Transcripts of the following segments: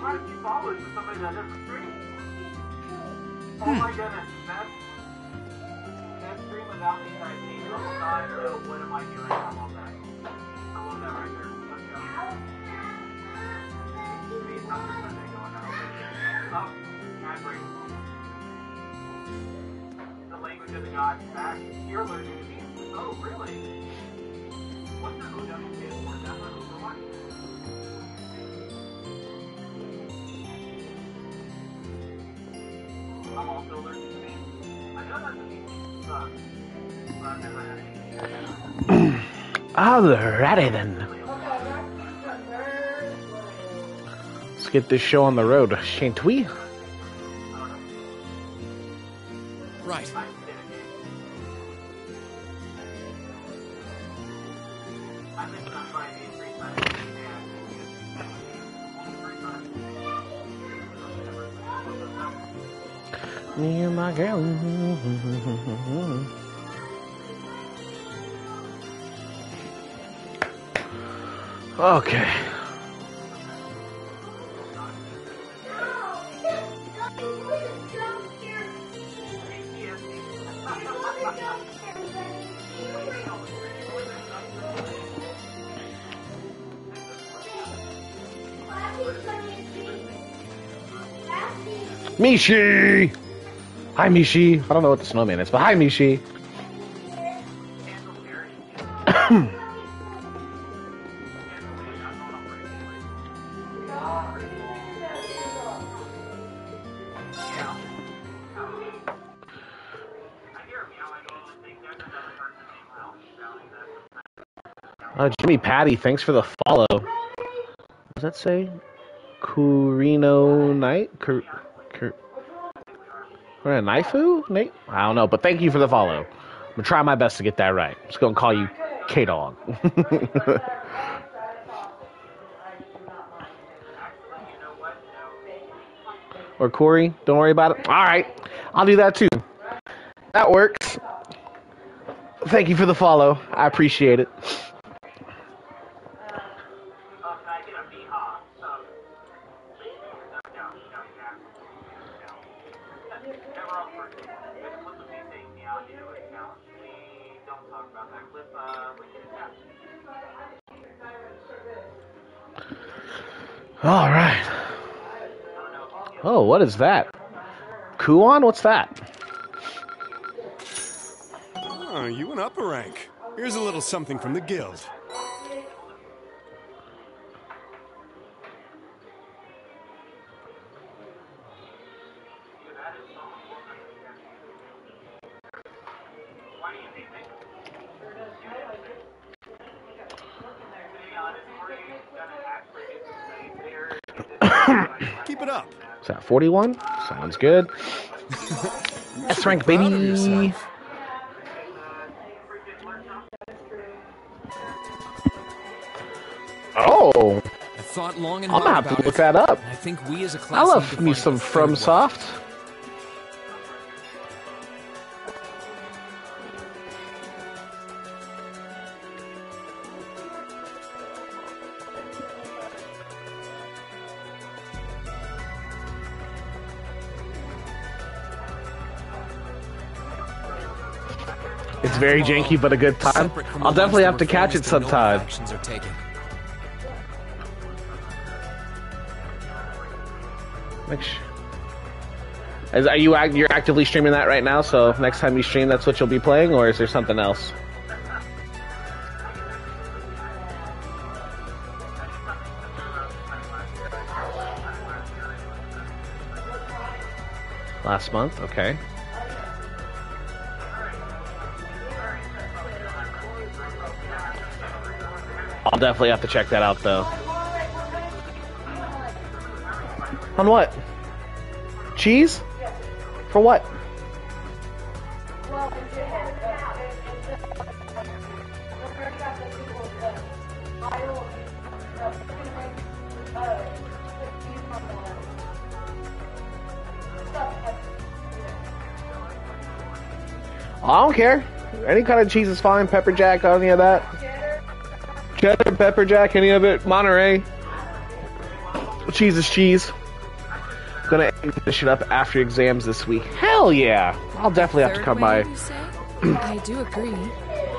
quite a few followers for somebody that doesn't stream. Oh my goodness, that's stream without me typing. Oh god, so what am I doing? I love that. I love that right there. Let's go. Please, how much are they going out? Oh, ad break. The language of the gods back. You're learning to be. Oh, really? What's the OW stand for? Is that for Overwatch? I'm also learning to be. I know that's a mean sucks. But I've never had anything. Alrighty then. Let's get this show on the road, shan't we? Right. Me and my girl. Okay. Mishi! Hi, Mishi. I don't know what the snowman is, but hi, Mishi. Jimmy Patty, thanks for the follow. What does that say? Kurino Knight? Naifu? Nate? I don't know, but thank you for the follow. I'm going to try my best to get that right. I'm just going to call you K-Dog. Or Corey, don't worry about it. All right, I'll do that too. That works. Thank you for the follow. I appreciate it. All right. Oh, what is that? Kuon? What's that? Oh, you went up a rank. Here's a little something from the guild. Keep it up. Is that 41? Sounds good. S rank, baby. Oh. I thought long and I'm gonna have to look that up. I think we as a class I love me some FromSoft. It's very janky, but a good time. I'll definitely have to catch it sometime. You're actively streaming that right now? So next time you stream, that's what you'll be playing, or is there something else? Last month, okay. I'll definitely have to check that out, though. On what? Cheese? For what? I don't care. Any kind of cheese is fine. Pepper jack, any of that. Cheddar, pepper jack, any of it. Monterey. cheese is cheese. Gonna end this shit up after exams this week. Hell yeah! I'll definitely have to come by. You say? I do agree.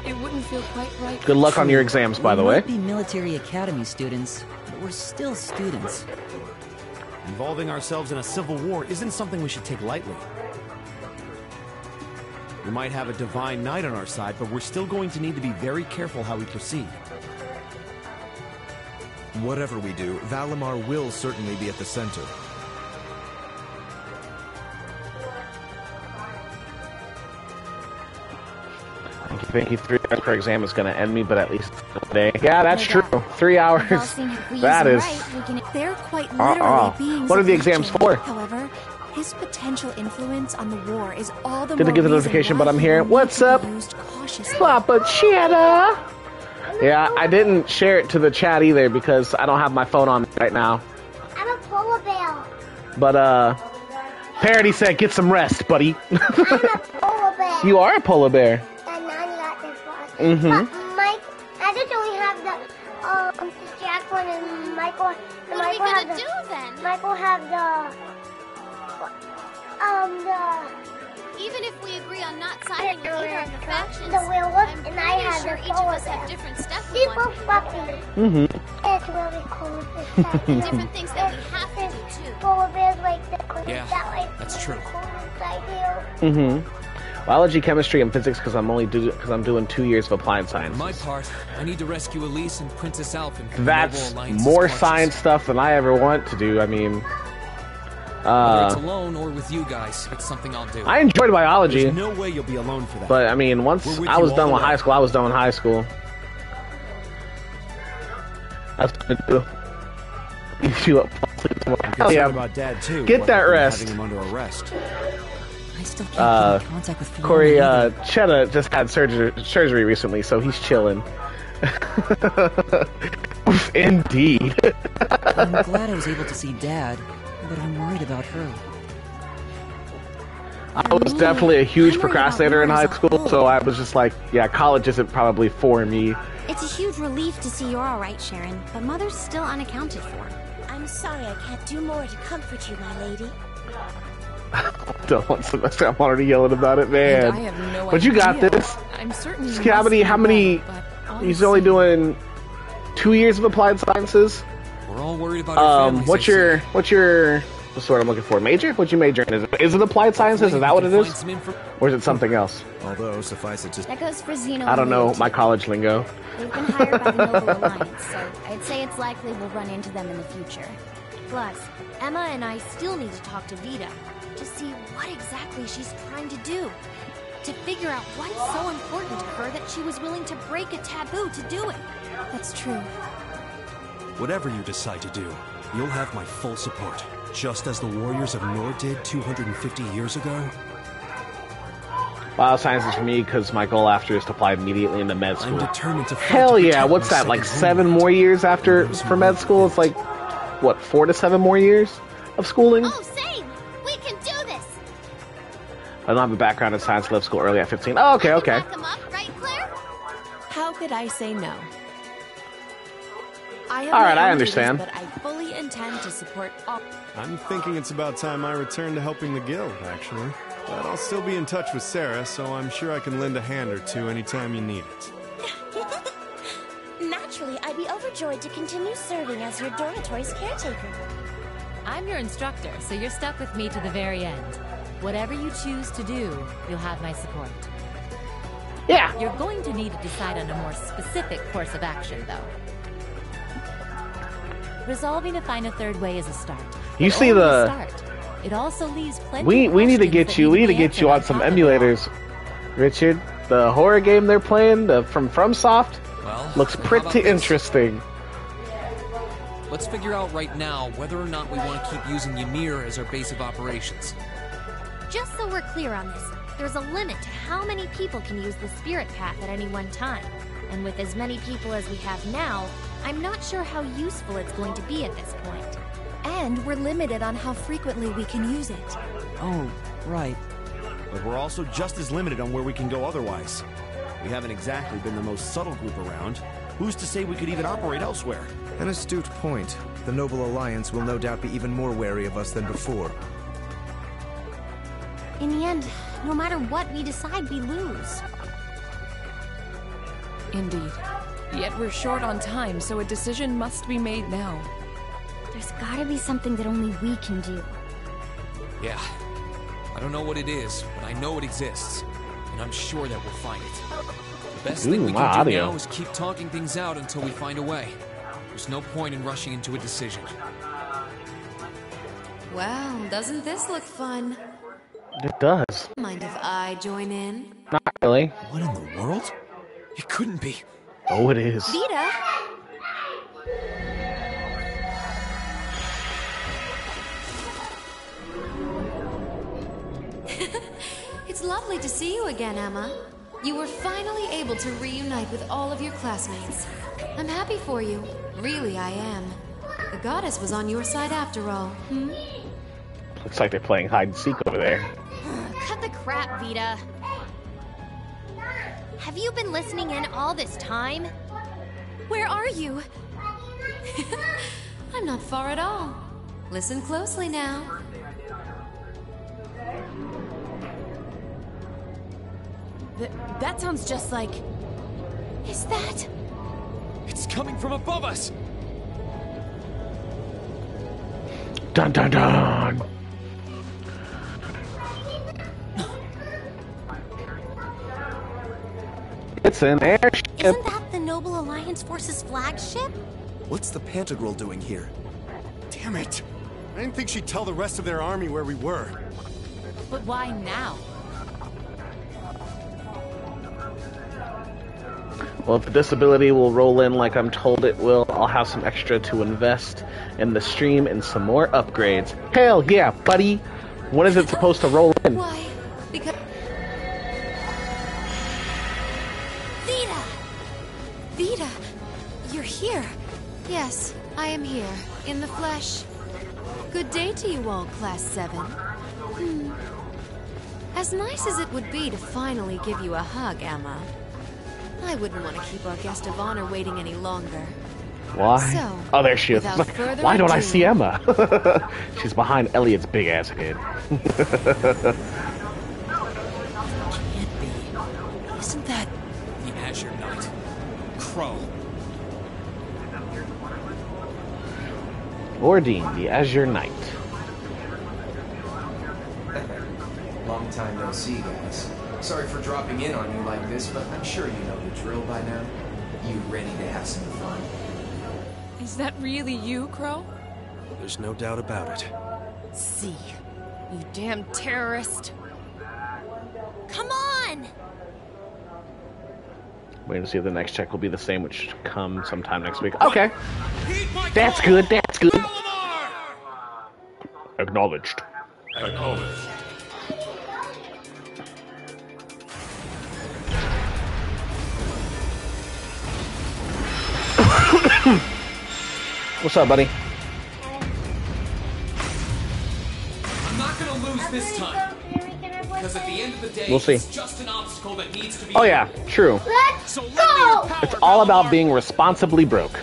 It wouldn't feel quite right. Good luck on your exams, by the way. We might be military academy students, but we're still students. Involving ourselves in a civil war isn't something we should take lightly. We might have a divine knight on our side, but we're still going to need to be very careful how we proceed. Whatever we do, Valimar will certainly be at the center. Thank you. 3 hours per exam is going to end me, but at least today. Yeah, that's true. 3 hours. That is. They're quite literally beings. What are the exams for? However, his potential influence on the war is all the Didn't more get the reason notification, why but I'm he here. will What's need to up, be used cautiously. Papa Cheddar? Yeah, I didn't share it to the chat either because I don't have my phone on me right now. I'm a polar bear. But Parody said, "Get some rest, buddy." I'm a polar bear. You are a polar bear. And now you got this one. Mm-hmm. But Mike, I just only have the Jack one and Michael. And What are we gonna do then? Michael have the Even if we agree on not siding with either of the factions, the werewolf, I'm and I pretty have sure the each of polar us have bear. different stuff we Super want to fluffy. Mm-hmm. It's really cool. do. Different things that we have to do too. Polar bears like the Yeah, that way. that's true. Cool inside here. Mm-hmm. Biology, chemistry, and physics because I'm doing 2 years of applied science. For my part, I need to rescue Elise and Princess Alphen from That's the Noble Alliance's more clutches. science stuff than I ever want to do. I mean, Whether it's alone or with you guys, it's something I'll do. I enjoyed biology, There's no way you'll be alone for that. but I mean, once We're with I you was all done the with way. high school, I was done with high school. That's what I do. You up? I'm Hell concerned yeah. about Dad too. Get what that with rest. Having him under arrest. I still can't keep in contact with Fiona Corey, either. Cheddar just had surgery recently, so he's chilling. Indeed. I'm glad I was able to see Dad, but I'm worried about her. I was definitely a huge I'm worried procrastinator in about high yours as a school, whole. so I was just like, yeah, college isn't probably for me. It's a huge relief to see you're all right, Sharon, but Mother's still unaccounted for. I'm sorry I can't do more to comfort you, my lady. Don't want semester. I'm already yelling about it, man. And I have no But you got idea. this. I'm certain. you How must many? be How many? well, but He's only doing 2 years of applied sciences. We're all worried about our families. What's your what's the word I'm looking for? Major? What'd you major in? Is it applied sciences? Is that what it is? Or is it something else? Although, suffice it to That goes for Xeno. I don't and know Leo, my too. college lingo. They've been hired by the Noble Alliance, so I'd say it's likely we'll run into them in the future. Plus, Emma and I still need to talk to Vita to see what exactly she's trying to do. To figure out what's so important to her that she was willing to break a taboo to do it. That's true. Whatever you decide to do, you'll have my full support. Just as the warriors of Nord did 250 years ago. Biosciences for me because my goal after is to apply immediately into med I'm school. determined to fight Hell to yeah! protect What's my that? Like second 7 homeland. more years after for med school? It's like what, 4 to 7 more years of schooling? Oh, same! We can do this! I don't have a background in science. Left school early at 15. Oh, okay, okay. Back 'em up, right, Claire? How could I say no? I have All right, my I own understand. duties, but I fully intend to support all. I'm thinking it's about time I return to helping the guild, actually. But I'll still be in touch with Sarah, so I'm sure I can lend a hand or two anytime you need it. Naturally, I'd be overjoyed to continue serving as your dormitory's caretaker. I'm your instructor, so you're stuck with me to the very end. Whatever you choose to do, you'll have my support. Yeah. You're going to need to decide on a more specific course of action, though. Resolving to find a third way is a start. You but see only a the- start. It also leaves plenty We of need to questions get that you. We need to be get you answered on some top of it all. emulators, Richard. The horror game they're playing from FromSoft Well, looks then how about pretty this? interesting. Let's figure out right now whether or not we want to keep using Ymir as our base of operations. Just so we're clear on this, there's a limit to how many people can use the spirit path at any one time. And with as many people as we have now, I'm not sure how useful it's going to be at this point. And we're limited on how frequently we can use it. Oh, right. But we're also just as limited on where we can go otherwise. We haven't exactly been the most subtle group around. Who's to say we could even operate elsewhere? An astute point. the Noble Alliance will no doubt be even more wary of us than before. In the end, no matter what we decide, we lose. Indeed. Yet we're short on time, so a decision must be made now. There's gotta be something that only we can do. Yeah. I don't know what it is, but I know it exists. And I'm sure that we'll find it. The best thing we can do now is keep talking things out until we find a way. There's no point in rushing into a decision. Well, doesn't this look fun? It does. Mind if I join in? Not really. What in the world? It couldn't be. Oh, it is. Vita? It's lovely to see you again, Emma. You were finally able to reunite with all of your classmates. I'm happy for you. Really, I am. The goddess was on your side after all. Looks like they're playing hide and seek over there. Cut the crap, Vita. Have you been listening in all this time? Where are you? I'm not far at all. Listen closely now. That sounds just like... Is that... It's coming from above us! Dun dun dun! It's an airship! Isn't that the Noble Alliance Force's flagship? What's the Pantagruel doing here? Damn it! I didn't think she'd tell the rest of their army where we were. But why now? Well, if the disability will roll in like I'm told it will, I'll have some extra to invest in the stream and some more upgrades. Hell yeah, buddy! When is it supposed to roll in? Why? Because... Vita! Vita! You're here. Yes, I am here, in the flesh. Good day to you all, Class 7. As nice as it would be to finally give you a hug, Emma, I wouldn't want to keep our guest of honor waiting any longer. Why? So, oh, there she is. without further Why don't I ado- see Emma? She's behind Elliot's big ass head. Can't be. Isn't that... The Azure Knight. Crow. Ordine, the Azure Knight. Long time no see, guys. Sorry for dropping in on you like this, but I'm sure you know the drill by now. You ready to have some fun? Is that really you, Crow? There's no doubt about it. See. You damn terrorist. Come on! Waiting to see if the next check will be the same, which should come sometime next week. Okay. That's good, that's good. Acknowledged. Acknowledged. What's up, buddy? I'm not gonna lose this time. Because at the end of the day, We'll see. it's just an obstacle that needs to be... Oh yeah, true. So lend me your power, It's all about being responsibly broke.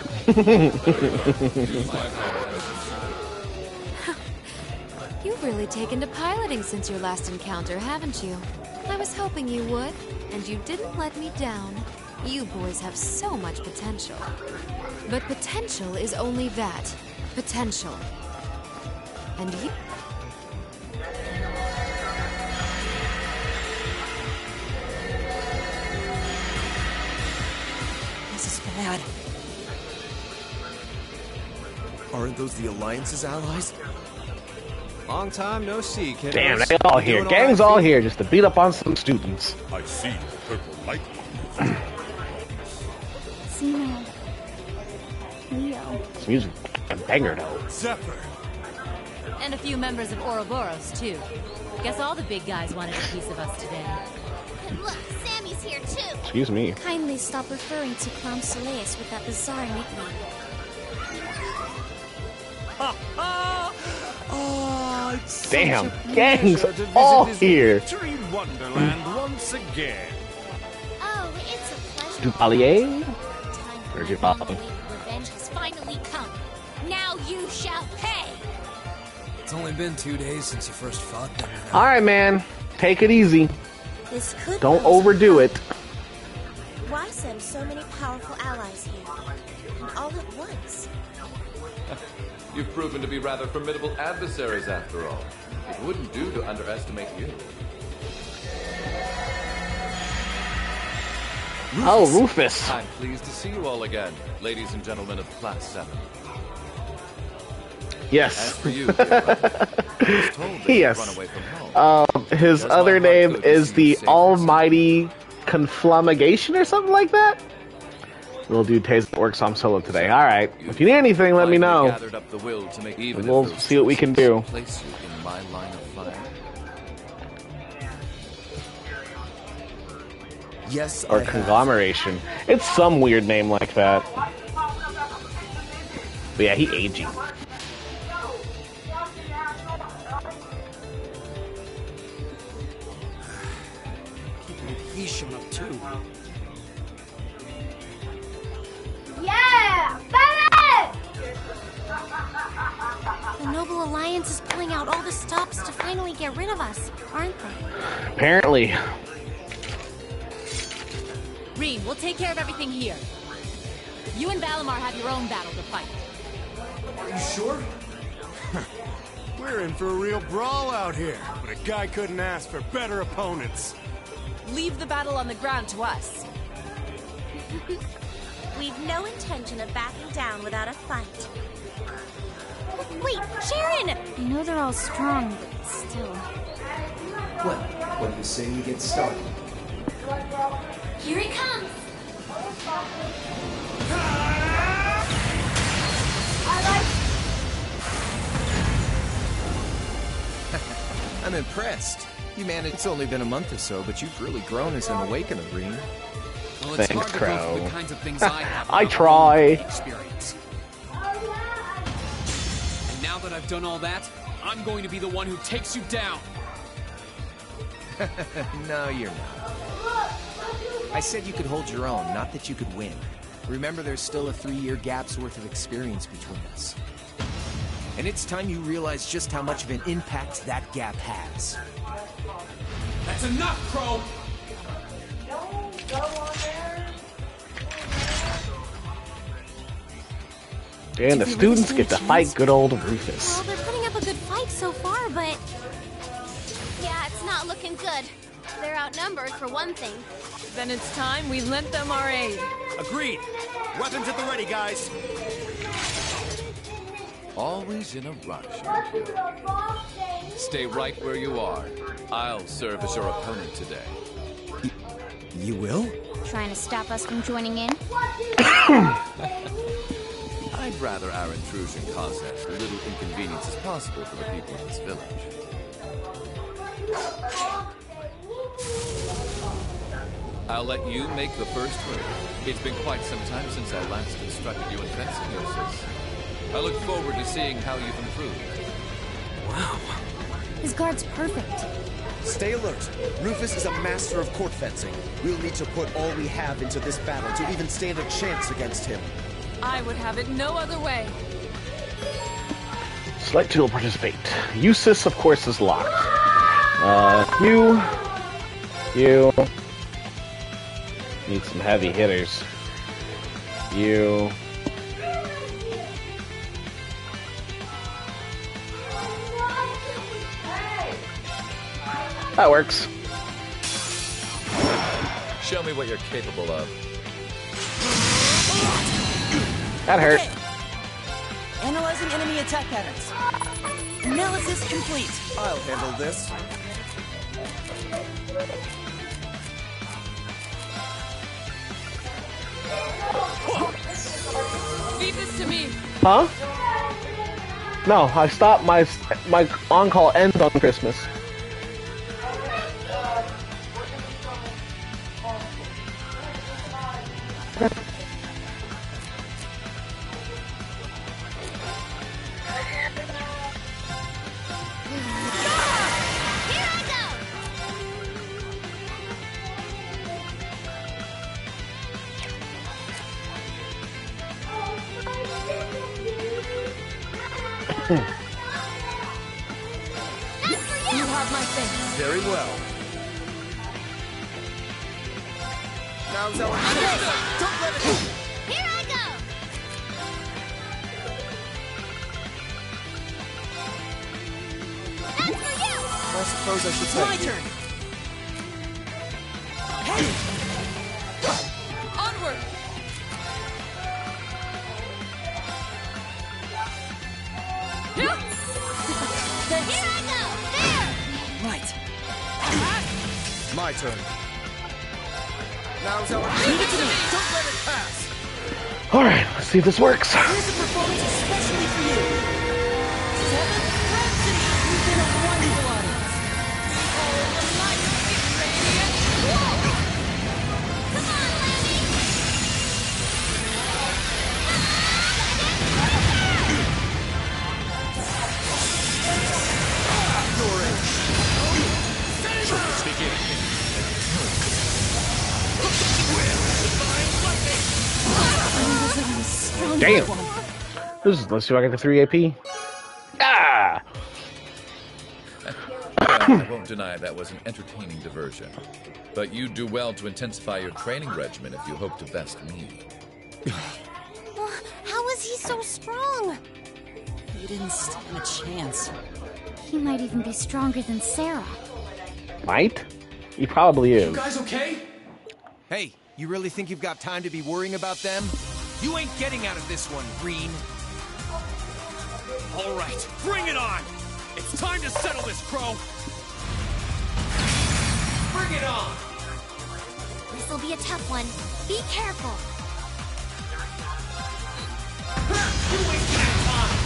You've really taken to piloting since your last encounter, haven't you? I was hoping you would, and you didn't let me down. You boys have so much potential. But potential is only that. Potential. And you... This is bad. Aren't those the Alliance's allies? Long time no see, kiddos. Damn, they all here. Gang's all here just to beat up on some students. I see the purple light. Zeno. Leo. This music a banger though. Zephyr. And a few members of Ouroboros, too. Guess all the big guys wanted a piece of us today. And look, Sammy's here too. Excuse me. Kindly stop referring to Clown Soleus with that bizarre nickname. Oh, Damn, gang's all here. Dream Wonderland once again. Oh, it's a pleasure. Dupalier? Time for Where's your my bottom? long-awaited revenge has finally come. Now you shall pay! It's only been 2 days since you first fought them. All right, man. Take it easy. This could Don't overdo it. Why send so many powerful allies here? And all at once? You've proven to be rather formidable adversaries after all. It wouldn't do to underestimate you. Rufus. Oh, Rufus. I'm pleased to see you all again, ladies and gentlemen of Class 7. Yes. As for you, yes. Run away from home. His other name is the Almighty Conflamigation or something like that? Little dude Taze that works on solo today. Alright. If you need anything, let me know. Up the will to make even we'll see what we can do. Place you in my line of fire. Yes, or conglomeration. It's some weird name like that. But yeah, he aging. He's shown up too. Yeah! Baby! The Noble Alliance is pulling out all the stops to finally get rid of us, aren't they? Apparently. Rean, we'll take care of everything here. You and Valimar have your own battle to fight. Are you sure? We're in for a real brawl out here, but a guy couldn't ask for better opponents. Leave the battle on the ground to us. We've no intention of backing down without a fight. Wait, Sharon! I know they're all strong, but still. Well, what do you say we get started? Here he comes! I'm impressed. You managed. It's only been a month or so, but you've really grown as an Awakener, Rean. Well, it's Thanks, hard to Crow. go through the kinds of things I have. I try. Experience. And now that I've done all that, I'm going to be the one who takes you down. No, you're not. I said you could hold your own, not that you could win. Remember, there's still a 3-year gap's worth of experience between us. And it's time you realize just how much of an impact that gap has. That's enough, Crow! And the students get to fight good old Rufus. Well, they're putting up a good fight so far, but... yeah, it's not looking good. They're outnumbered, for one thing. Then it's time we lent them our aid. Agreed. Weapons at the ready, guys. Always in a rush, aren't you? Stay right where you are. I'll serve as your opponent today. You will? Trying to stop us from joining in? I'd rather our intrusion cause as little inconvenience as possible for the people of this village. I'll let you make the first move. It's been quite some time since I last instructed you in fencing, Eustace. I look forward to seeing how you've improved. Wow. His guard's perfect. Stay alert. Rufus is a master of court fencing. We'll need to put all we have into this battle to even stand a chance against him. I would have it no other way. Select tool participate. Eustace, of course, is locked. You need some heavy hitters. You. That works. Show me what you're capable of. That hurt. Okay. Analyzing enemy attack patterns. Analysis complete. I'll handle this. Leave this to me. Huh? No, I stopped my on-call ends on Christmas. You have my thanks. Very well. Now's our chance. Don't let it... Here I go! That's for you! I suppose I should say... My turn! Hey! Onward! Here I go! There! Right. My turn. Now's our chance. Don't let it pass. Alright, let's see if this works. Here's a performance especially for you. 7th Rhapsody, you've been a wonderful audience. Oh, the light will be radiant. Whoa! Come on, Lanny! Damn. Let's see if I get the 3 AP. Ah! I won't deny that was an entertaining diversion. But you do well to intensify your training regimen if you hope to best me. How is he so strong? You didn't stand a chance. He might even be stronger than Sarah. Might? He probably is. You guys okay? Hey, you really think you've got time to be worrying about them? You ain't getting out of this one, Green. All right, bring it on! It's time to settle this, Crow! Bring it on! This'll be a tough one. Be careful. You wasted time!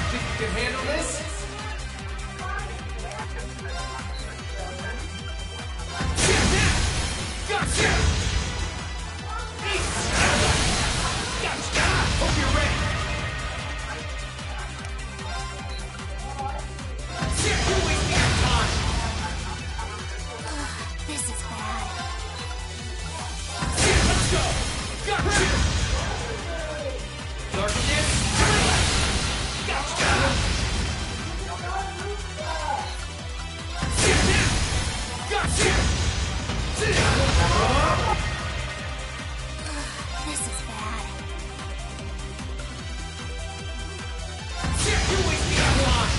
Think you can handle this? Gotcha! Hope you're ready. You're wasting your time. This is bad. Let's go. Gotcha. Darkness. Gotcha. Gotcha. This is bad. You're wasting our time.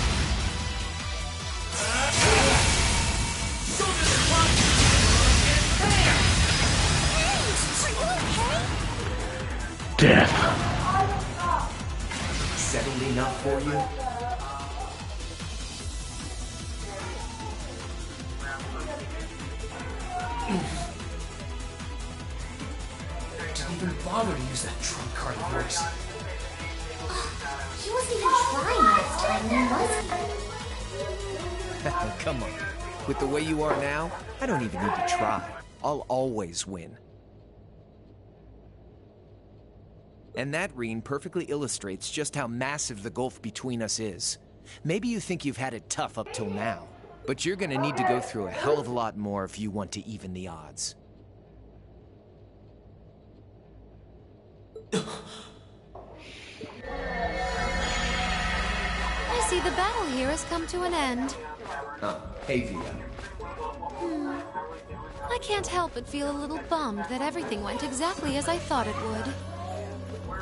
Go to the front. Death. Settled enough for you? Don't even bother to use that trump card of yours. He wasn't even trying last time, was he? Come on. With the way you are now, I don't even need to try. I'll always win. And that, Reen, perfectly illustrates just how massive the gulf between us is. Maybe you think you've had it tough up till now, but you're gonna need to go through a hell of a lot more if you want to even the odds. I see the battle here has come to an end. Hey, Via. I can't help but feel a little bummed that everything went exactly as I thought it would.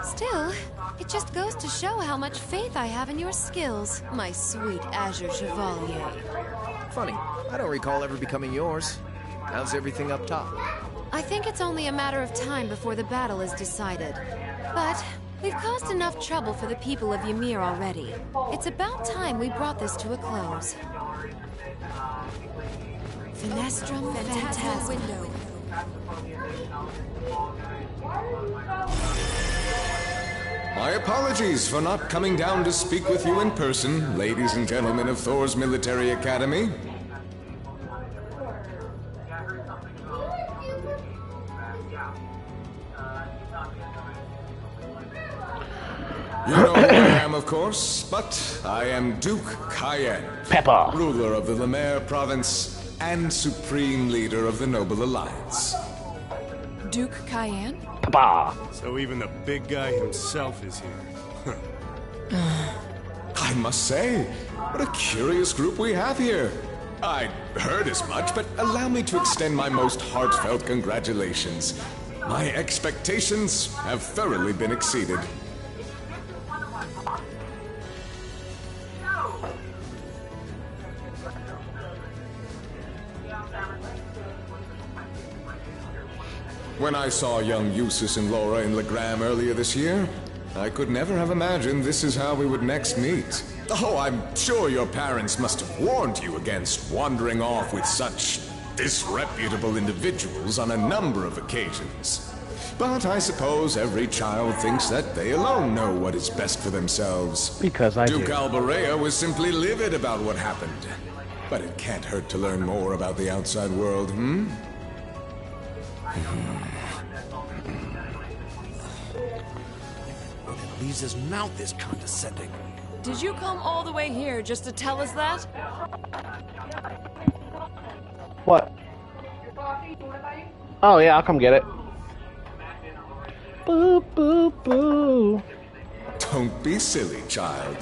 Still, it just goes to show how much faith I have in your skills, my sweet Azure Chevalier. Funny, I don't recall ever becoming yours. How's everything up top? I think it's only a matter of time before the battle is decided. But we've caused enough trouble for the people of Ymir already. It's about time we brought this to a close. Finestrum Phantasma Window. My apologies for not coming down to speak with you in person, ladies and gentlemen of Thor's Military Academy. You know who I am, of course, but I am Duke Cayenne, Pepper, ruler of the Lemaire province and supreme leader of the Noble Alliance. Duke Cayenne? Papa. So even the big guy himself is here. I must say, what a curious group we have here. I'd heard as much, but allow me to extend my most heartfelt congratulations. My expectations have thoroughly been exceeded. When I saw young Eustace and Laura in Legram earlier this year, I could never have imagined this is how we would next meet. Oh, I'm sure your parents must have warned you against wandering off with such disreputable individuals on a number of occasions. But I suppose every child thinks that they alone know what is best for themselves. Because I Duke do. Albarea was simply livid about what happened. But it can't hurt to learn more about the outside world, hmm? Lisa's mouth is condescending. Did you come all the way here just to tell us that? What? Oh yeah, I'll come get it. Boo, boo, boo. Don't be silly, child.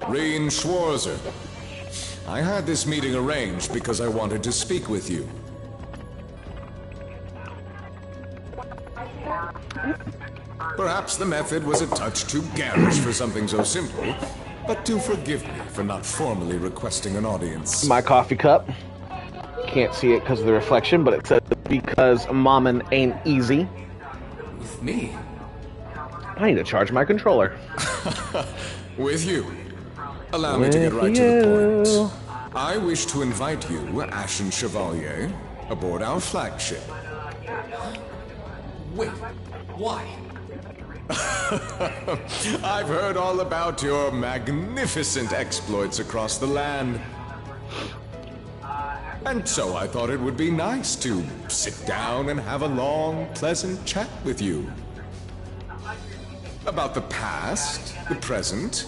Rean Schwarzer. I had this meeting arranged because I wanted to speak with you. Perhaps the method was a touch too garish for something so simple, but do forgive me for not formally requesting an audience. My coffee cup. Can't see it because of the reflection, but it says because Mommin ain't easy. With me? I need to charge my controller. With you. Allow me to get right to the point. I wish to invite you, Ashen Chevalier, aboard our flagship. Wait, why? I've heard all about your magnificent exploits across the land. And so I thought it would be nice to sit down and have a long, pleasant chat with you. About the past, the present,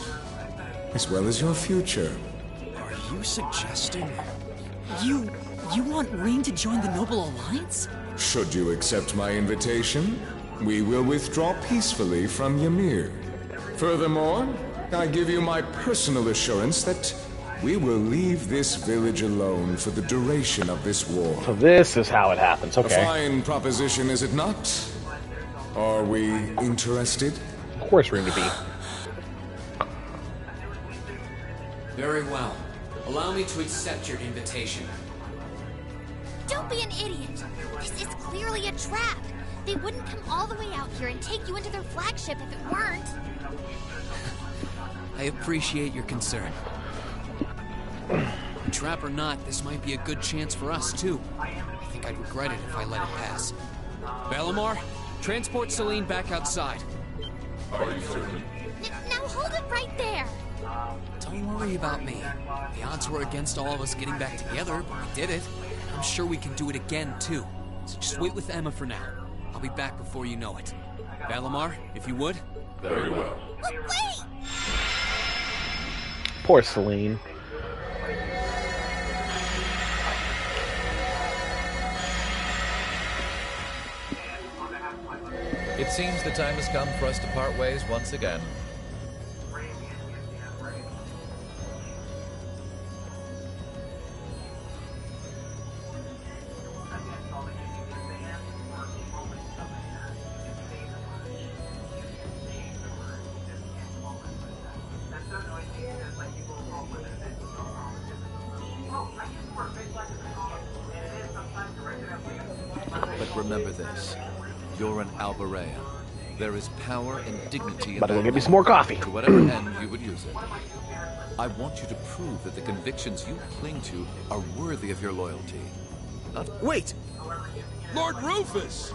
as well as your future. Are you suggesting... You want Rean to join the Noble Alliance? Should you accept my invitation, we will withdraw peacefully from Ymir. Furthermore, I give you my personal assurance that we will leave this village alone for the duration of this war. So this is how it happens, okay. A fine proposition, is it not? Are we interested? Of course we're going to be. Very well. Allow me to accept your invitation. Don't be an idiot. This is clearly a trap. They wouldn't come all the way out here and take you into their flagship if it weren't. I appreciate your concern. Trap or not, this might be a good chance for us, too. I think I'd regret it if I let it pass. Valimar, transport Celine back outside. Are you certain? Now hold it right there. Don't worry about me. The odds were against all of us getting back together, but we did it. I'm sure we can do it again, too. So just wait with Emma for now. I'll be back before you know it. Valimar, if you would. Very well. Wait! Poor Celine. It seems the time has come for us to part ways once again. But remember this. You're an Albarea. There is power and dignity in But that go get me some more coffee. to whatever end you would use it. I want you to prove that the convictions you cling to are worthy of your loyalty. Not... Wait! Lord Rufus!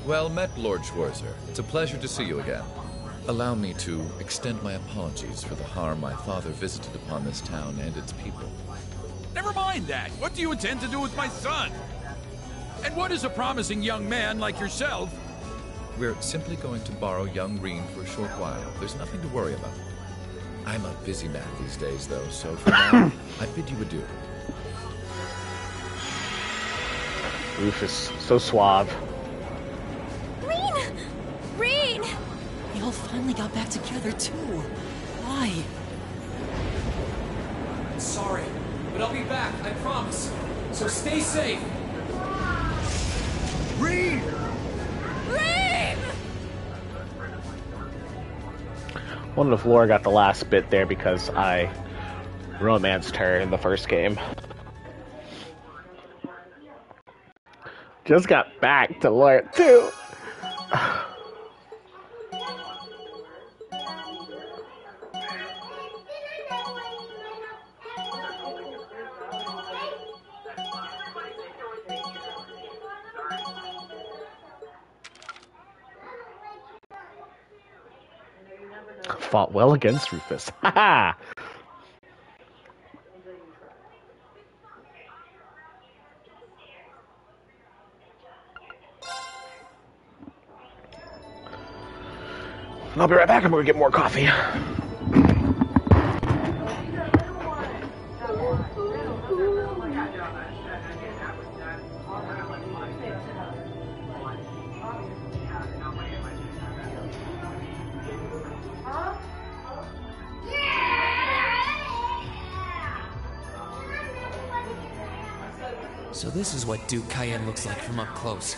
Well met, Lord Schwarzer. It's a pleasure to see you again. Allow me to extend my apologies for the harm my father visited upon this town and its people. Never mind that. What do you intend to do with my son? And what is a promising young man like yourself? We're simply going to borrow young Rean for a short while. There's nothing to worry about. I'm a busy man these days, though, so for now, I bid you adieu. Rufus, so suave. Rean! Rean! They all finally got back together, too. Why? I'm sorry, but I'll be back, I promise. So stay safe. Rean! Rean! Wonder if Laura got the last bit there because I romanced her in the first game. Just got back to Laura too. Fought well against Rufus. Haha! I'll be right back. I'm gonna get more coffee. So this is what Duke Cayenne looks like from up close.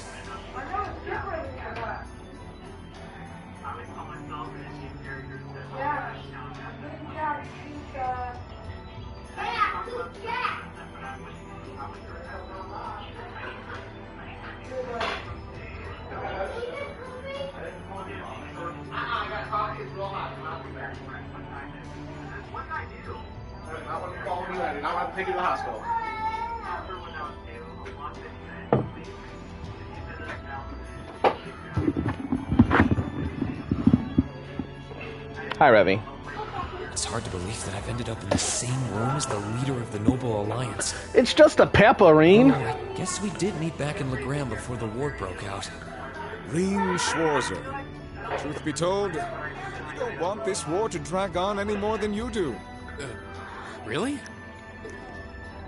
Hi, Revy. It's hard to believe that I've ended up in the same room as the leader of the Noble Alliance. It's just a pepperine. Oh, I guess we did meet back in Legram before the war broke out. Rean Schwarzer. Truth be told, we don't want this war to drag on any more than you do. Really?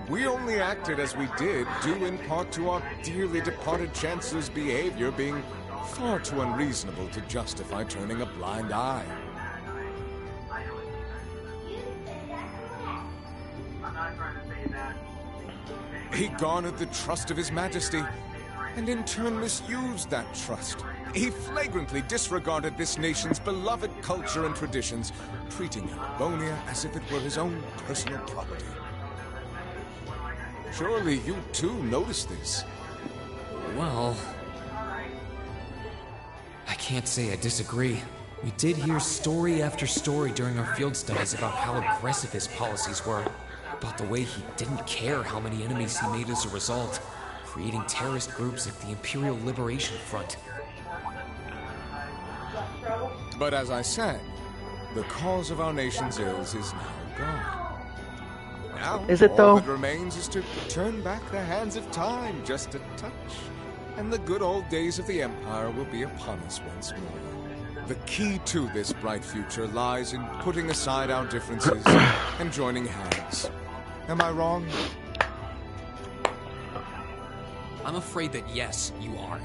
We only acted as we did, due in part to our dearly departed Chancellor's behavior being far too unreasonable to justify turning a blind eye. He garnered the trust of His Majesty, and in turn misused that trust. He flagrantly disregarded this nation's beloved culture and traditions, treating Erebonia as if it were his own personal property. Surely you too noticed this. Well, I can't say I disagree. We did hear story after story during our field studies about how aggressive his policies were. About the way he didn't care how many enemies he made as a result, creating terrorist groups like the Imperial Liberation Front. But as I said, the cause of our nation's ills is now gone. Now, is it though? All that remains is to turn back the hands of time just a touch, and the good old days of the Empire will be upon us once more. The key to this bright future lies in putting aside our differences and joining hands. Am I wrong? I'm afraid that yes, you are.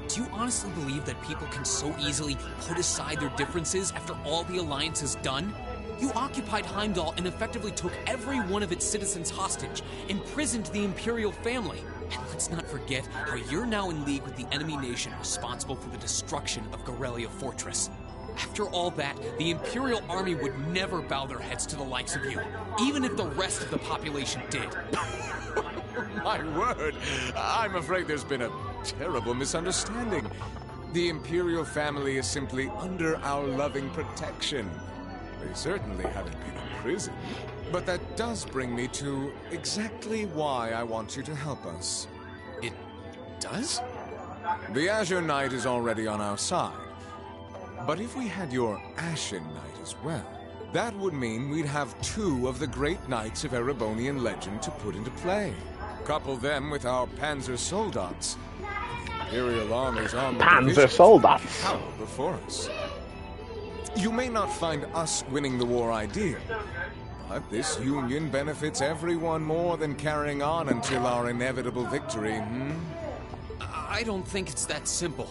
Do you honestly believe that people can so easily put aside their differences after all the Alliance has done? You occupied Heimdall and effectively took every one of its citizens hostage, imprisoned the Imperial family. And let's not forget how you're now in league with the enemy nation responsible for the destruction of Garrelia Fortress. After all that, the Imperial Army would never bow their heads to the likes of you, even if the rest of the population did. My word, I'm afraid there's been a terrible misunderstanding. The Imperial family is simply under our loving protection. They certainly haven't been in prison. But that does bring me to exactly why I want you to help us. It does? The Azure Knight is already on our side. But if we had your Ashen Knight as well, that would mean we'd have two of the great knights of Erebonian legend to put into play. Couple them with our Panzer Soldats. The Imperial Army's armored Panzer Soldats power before us. You may not find us winning the war ideal, but this union benefits everyone more than carrying on until our inevitable victory, I don't think it's that simple.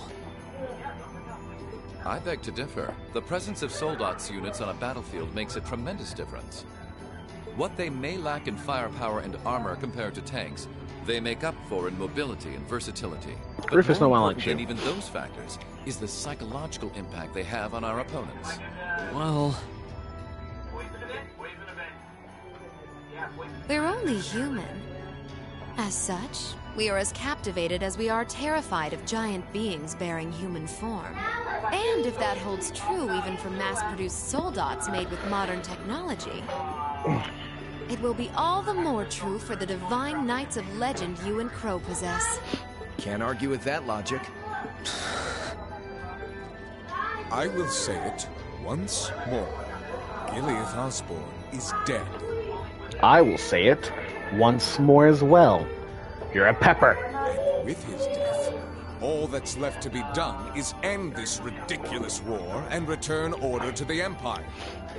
I beg to differ. The presence of Soldat's units on a battlefield makes a tremendous difference. What they may lack in firepower and armor compared to tanks, they make up for in mobility and versatility. But Rufus, no more one likes important you. than even those factors is the psychological impact they have on our opponents. Well, we're only human. As such, we are as captivated as we are terrified of giant beings bearing human form. And if that holds true even for mass-produced soldats made with modern technology, it will be all the more true for the divine knights of legend you and Crow possess. Can't argue with that logic. I will say it once more. Gileath Osborne is dead. I will say it once more as well. You're a pepper. And with his death, all that's left to be done is end this ridiculous war and return order to the Empire.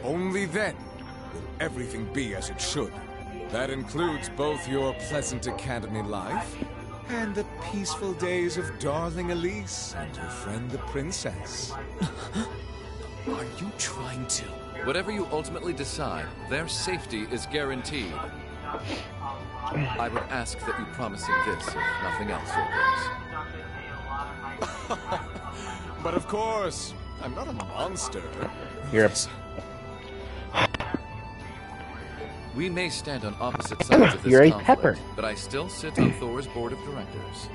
Only then will everything be as it should. That includes both your pleasant academy life and the peaceful days of darling Elise and her friend the princess. Are you trying to? Whatever you ultimately decide, their safety is guaranteed. I would ask that you promise him this, if nothing else, your grace. But of course, I'm not a monster. You're We may stand on opposite sides of this You're a conflict, pepper. but I still sit on Thor's board of directors.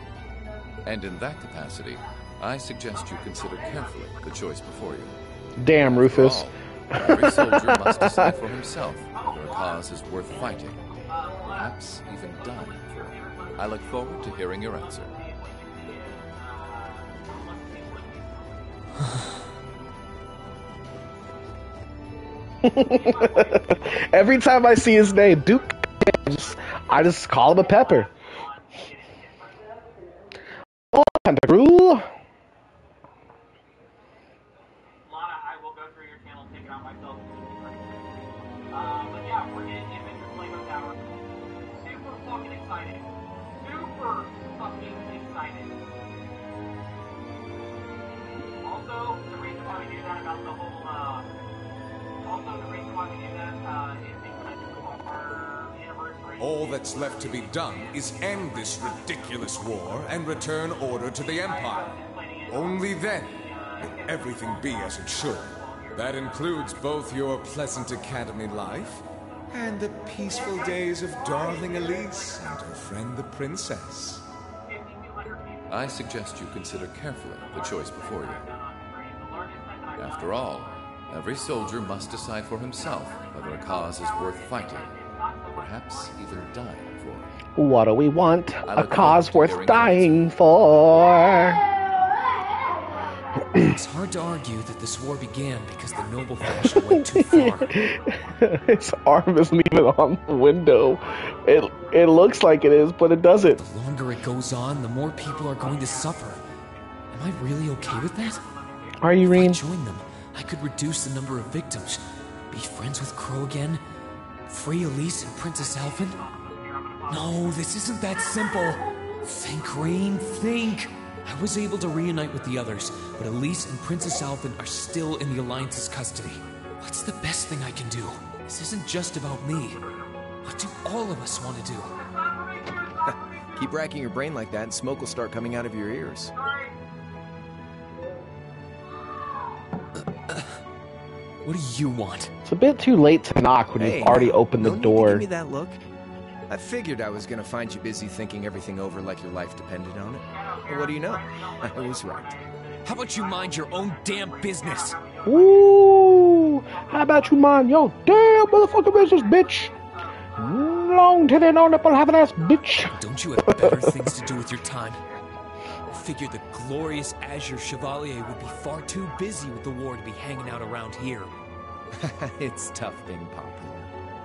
And in that capacity, I suggest you consider carefully the choice before you. Damn, Rufus. Every soldier must decide for himself whether a cause is worth fighting, perhaps even dying for. I look forward to hearing your answer. Every time I see his name, Duke, I just call him a pepper. Oh, Rule. But yeah, we're getting Adventure Flavor Tower. Super fucking excited. Super fucking excited. Also, the reason why we do that about the whole, also the reason why we do that, is because of our anniversary. All that's left to be done is end this ridiculous war and return order to the Empire. Only then will everything be as it should. That includes both your pleasant academy life and the peaceful days of darling Elise and her friend the princess. I suggest you consider carefully the choice before you. After all, every soldier must decide for himself whether a cause is worth fighting, perhaps even dying for. What do we want? A cause worth dying for. It's hard to argue that this war began because the noble faction went too far. His arm isn't even on the window. It looks like it is, but it doesn't. The longer it goes on, the more people are going to suffer. Am I really okay with that? Are you, Rean? If I join them, I could reduce the number of victims, be friends with Crow again, free Elise and Princess Alphen. No, this isn't that simple. Think, Rean, think. I was able to reunite with the others, but Elise and Princess Alphen are still in the Alliance's custody. What's the best thing I can do? This isn't just about me. What do all of us want to do? Keep racking your brain like that and smoke will start coming out of your ears. What do you want? It's a bit too late to knock when you've already opened the no need to door. give me that look. I figured I was gonna find you busy thinking everything over like your life depended on it. But what do you know? I was right. How about you mind your own damn business? Ooh, how about you mind your damn motherfucking business, bitch? Long titty, no nipple, having ass, bitch. Don't you have better things to do with your time? I figured the glorious Azure Chevalier would be far too busy with the war to be hanging out around here. It's tough being popular.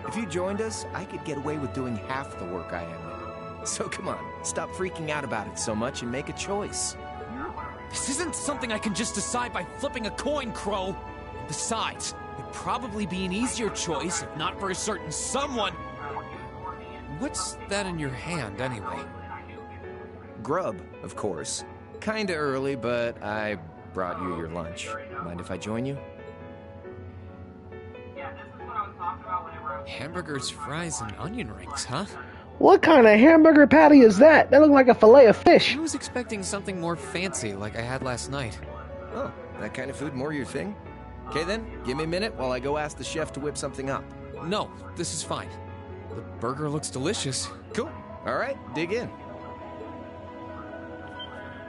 If you joined us, I could get away with doing half the work I am. So come on, stop freaking out about it so much and make a choice. This isn't something I can just decide by flipping a coin, Crow. Besides, it'd probably be an easier choice if not for a certain someone. What's that in your hand, anyway? Grub, of course. Kinda early, but I brought you your lunch. Mind if I join you? Hamburgers, fries, and onion rings, huh? What kind of hamburger patty is that? That looked like a fillet of fish. I was expecting something more fancy like I had last night. Oh, that kind of food more your thing? Okay then, give me a minute while I go ask the chef to whip something up. No, this is fine. The burger looks delicious. Cool. All right, dig in.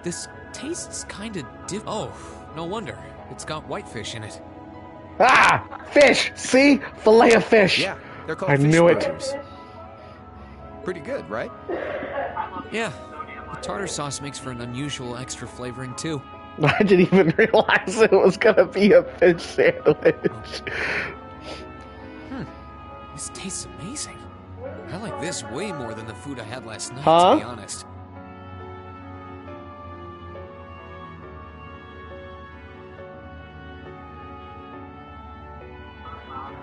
This tastes kinda Oh, no wonder. It's got whitefish in it. Ah! Fish! See? Fillet of fish! Yeah, they're called I fish knew it. burgers. Pretty good, right? Yeah. The tartar sauce makes for an unusual extra flavoring, too. I didn't even realize it was gonna be a fish sandwich. This tastes amazing. I like this way more than the food I had last night, Huh? to be honest.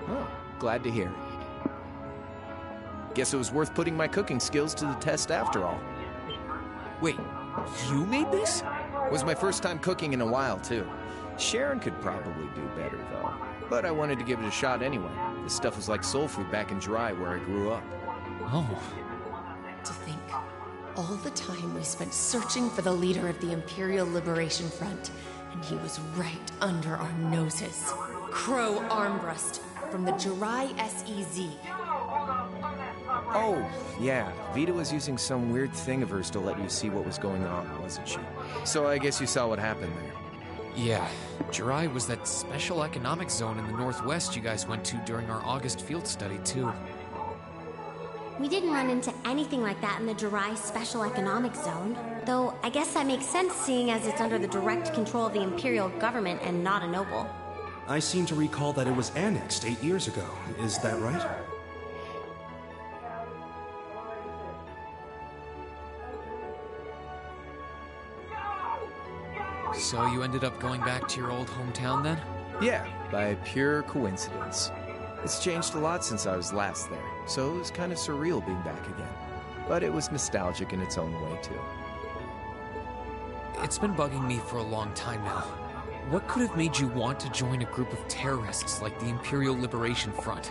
Oh, glad to hear. Guess it was worth putting my cooking skills to the test after all. Wait, you made this? Was my first time cooking in a while, too. Sharon could probably do better, though. But I wanted to give it a shot anyway. This stuff was like soul food back in Jirai, where I grew up. Oh. To think, all the time we spent searching for the leader of the Imperial Liberation Front, and he was right under our noses. Crow Armbrust, from the Jirai SEZ. Oh, yeah. Vita was using some weird thing of hers to let you see what was going on, wasn't she? So I guess you saw what happened there. Yeah. Jirai was that special economic zone in the Northwest you guys went to during our August field study, too. We didn't run into anything like that in the Jirai Special Economic Zone. Though, I guess that makes sense seeing as it's under the direct control of the Imperial government and not a noble. I seem to recall that it was annexed 8 years ago. Is that right? So you ended up going back to your old hometown then? Yeah, by pure coincidence. It's changed a lot since I was last there, so it was kind of surreal being back again. But it was nostalgic in its own way, too. It's been bugging me for a long time now. What could have made you want to join a group of terrorists like the Imperial Liberation Front?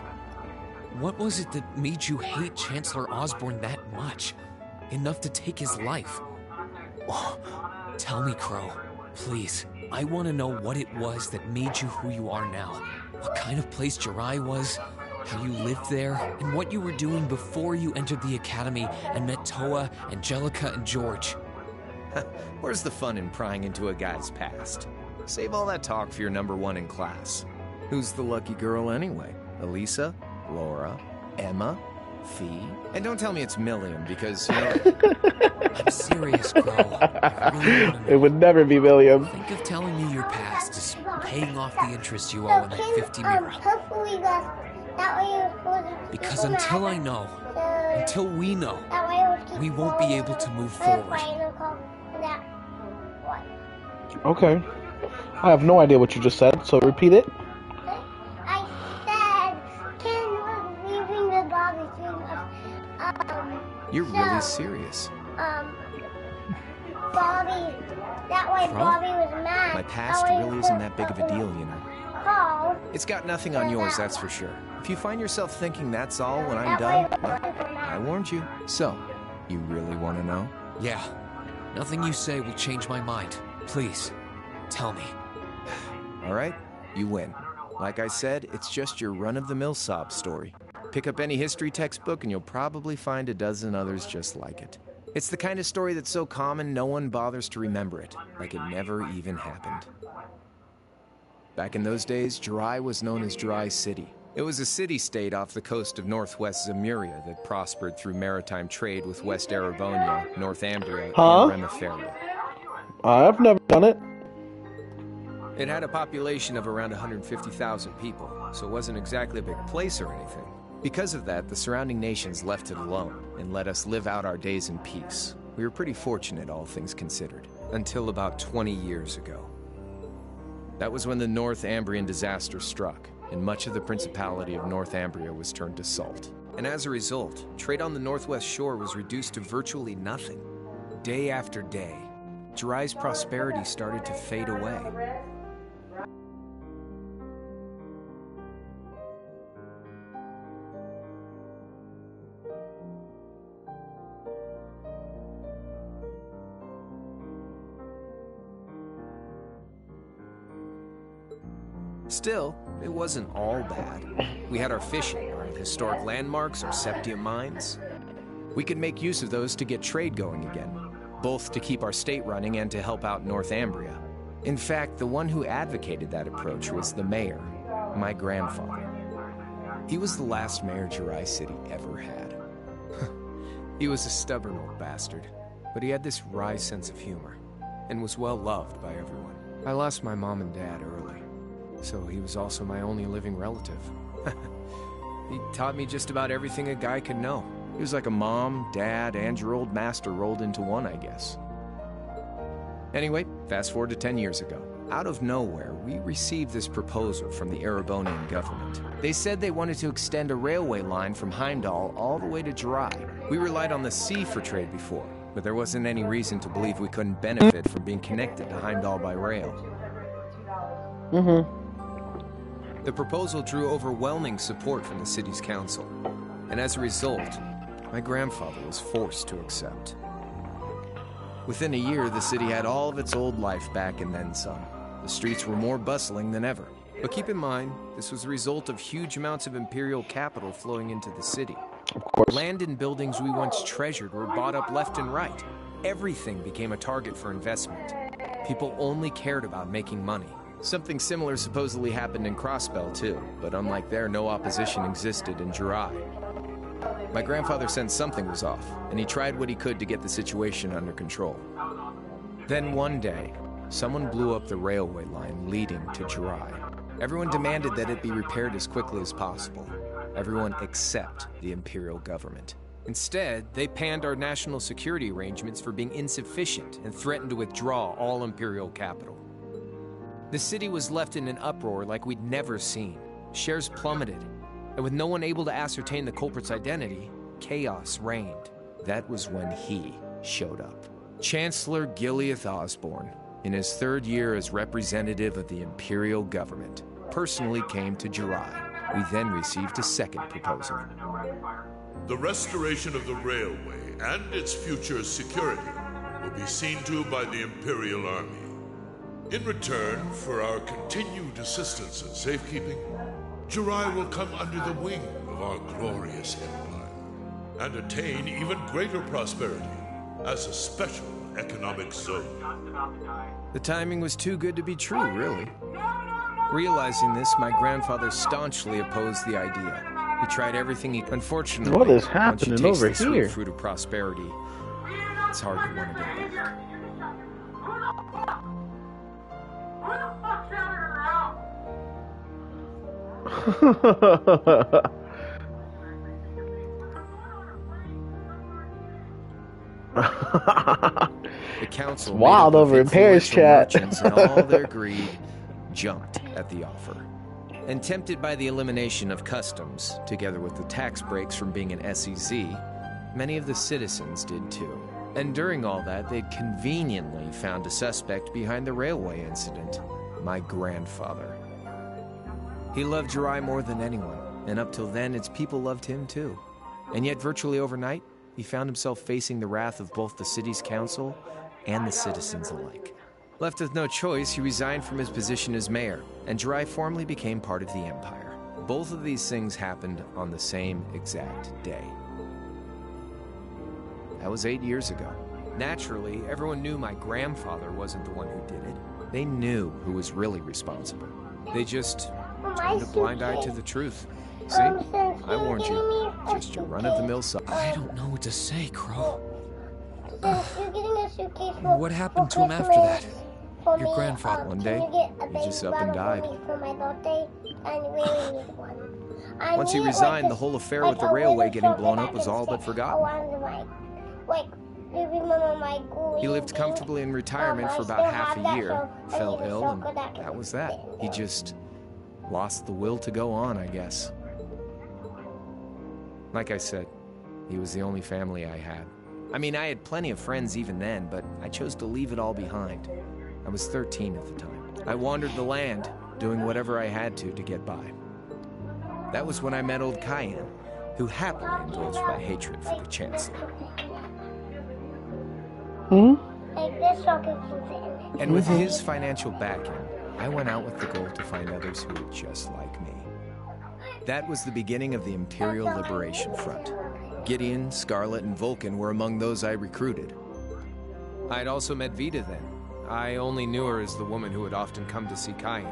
What was it that made you hate Chancellor Osborn that much? Enough to take his life? Oh, tell me, Crow. Please. I want to know what it was that made you who you are now. What kind of place Jirai was, how you lived there, and what you were doing before you entered the academy and met Toa, Angelica, and George. Where's the fun in prying into a guy's past? Save all that talk for your number one in class. Who's the lucky girl anyway? Elisa? Laura? Emma? Fee? And don't tell me it's Milliam, because, you know... I'm serious, Crow. I really want to know. It would never be William. Think of telling me your past is paying off the interest you owe in that 50 Mira. Because until I know, until we know, we won't be able to move forward. Okay. I have no idea what you just said, so repeat it. You're really serious. Bobby, that way Crow? Bobby was mad. My past really isn't that big of a deal, you know. Paul, It's got nothing on yours, that's for sure. If you find yourself thinking that's all when I'm done, well, I warned you. So, you really want to know? Yeah. Nothing you say will change my mind. Please, tell me. All right, you win. Like I said, it's just your run-of-the-mill sob story. Pick up any history textbook and you'll probably find a dozen others just like it. It's the kind of story that's so common no one bothers to remember it, like it never even happened. Back in those days, Jirai was known as Jirai City. It was a city-state off the coast of northwest Zemuria that prospered through maritime trade with West Erebonia, Northumbria, and Remiferia. I've never done it. It had a population of around 150,000 people, so it wasn't exactly a big place or anything. Because of that, the surrounding nations left it alone and let us live out our days in peace. We were pretty fortunate, all things considered, until about 20 years ago. That was when the Northumbrian disaster struck, and much of the Principality of Northumbria was turned to salt. And as a result, trade on the northwest shore was reduced to virtually nothing. Day after day, Jiraiya's prosperity started to fade away. Still, it wasn't all bad. We had our fishing, our historic landmarks, our septium mines. We could make use of those to get trade going again, both to keep our state running and to help out Northumbria. In fact, the one who advocated that approach was the mayor, my grandfather. He was the last mayor Jiraiya City ever had. He was a stubborn old bastard, but he had this wry sense of humor, and was well loved by everyone. I lost my mom and dad early, so he was also my only living relative. He taught me just about everything a guy could know. He was like a mom, dad, and your old master rolled into one, I guess. Anyway, fast forward to 10 years ago. Out of nowhere, we received this proposal from the Erebonian government. They said they wanted to extend a railway line from Heimdall all the way to Jiraiya. We relied on the sea for trade before, but there wasn't any reason to believe we couldn't benefit from being connected to Heimdall by rail. The proposal drew overwhelming support from the city's council, and as a result, my grandfather was forced to accept. Within a year, the city had all of its old life back and then some. The streets were more bustling than ever. But keep in mind, this was a result of huge amounts of imperial capital flowing into the city. Of course. Land and buildings we once treasured were bought up left and right. Everything became a target for investment. People only cared about making money. Something similar supposedly happened in Crossbell too, but unlike there, no opposition existed in Jiraiya. My grandfather sensed something was off, and he tried what he could to get the situation under control. Then one day, someone blew up the railway line leading to Jiraiya. Everyone demanded that it be repaired as quickly as possible. Everyone except the Imperial government. Instead, they panned our national security arrangements for being insufficient and threatened to withdraw all Imperial capital. The city was left in an uproar like we'd never seen. Shares plummeted, and with no one able to ascertain the culprit's identity, chaos reigned. That was when he showed up. Chancellor Gileath Osborne, in his third year as representative of the Imperial government, personally came to Jiraiya. We then received a second proposal. The restoration of the railway and its future security will be seen to by the Imperial Army. In return for our continued assistance in safekeeping, Jiraiya will come under the wing of our glorious empire and attain even greater prosperity as a special economic zone. The timing was too good to be true, really. Realizing this, my grandfather staunchly opposed the idea. He tried everything he could. Unfortunately, what is happening once you taste over the sweet here? fruit of prosperity, it's hard to want to go back. The council, it's wild over in Paris chat. Merchants and all their greed jumped at the offer. And tempted by the elimination of customs, together with the tax breaks from being an SEZ, many of the citizens did too. And during all that, they'd conveniently found a suspect behind the railway incident, my grandfather. He loved Jiraiya more than anyone, and up till then, its people loved him too. And yet, virtually overnight, he found himself facing the wrath of both the city's council and the citizens alike. Left with no choice, he resigned from his position as mayor, and Jiraiya formally became part of the Empire. Both of these things happened on the same exact day. That was 8 years ago. Naturally, everyone knew my grandfather wasn't the one who did it. They knew who was really responsible. They just turned a blind eye to the truth. See? I warned you. Just your run-of-the-mill son. I don't know what to say, Crow. You're getting a suitcase What happened to him after that? Your grandfather, one day, he just up and died. Once he resigned, the whole affair with the railway getting blown up was all but forgotten. He lived comfortably in retirement for about half a year, fell ill, and that was that. He just lost the will to go on, I guess. Like I said, he was the only family I had. I mean, I had plenty of friends even then, but I chose to leave it all behind. I was 13 at the time. I wandered the land, doing whatever I had to get by. That was when I met old Cayenne, who happily indulged my hatred for the Chancellor. And with his financial backing, I went out with the goal to find others who were just like me. That was the beginning of the Imperial Liberation Front. Gideon, Scarlet, and Vulcan were among those I recruited. I'd also met Vita then. I only knew her as the woman who would often come to see Cayenne.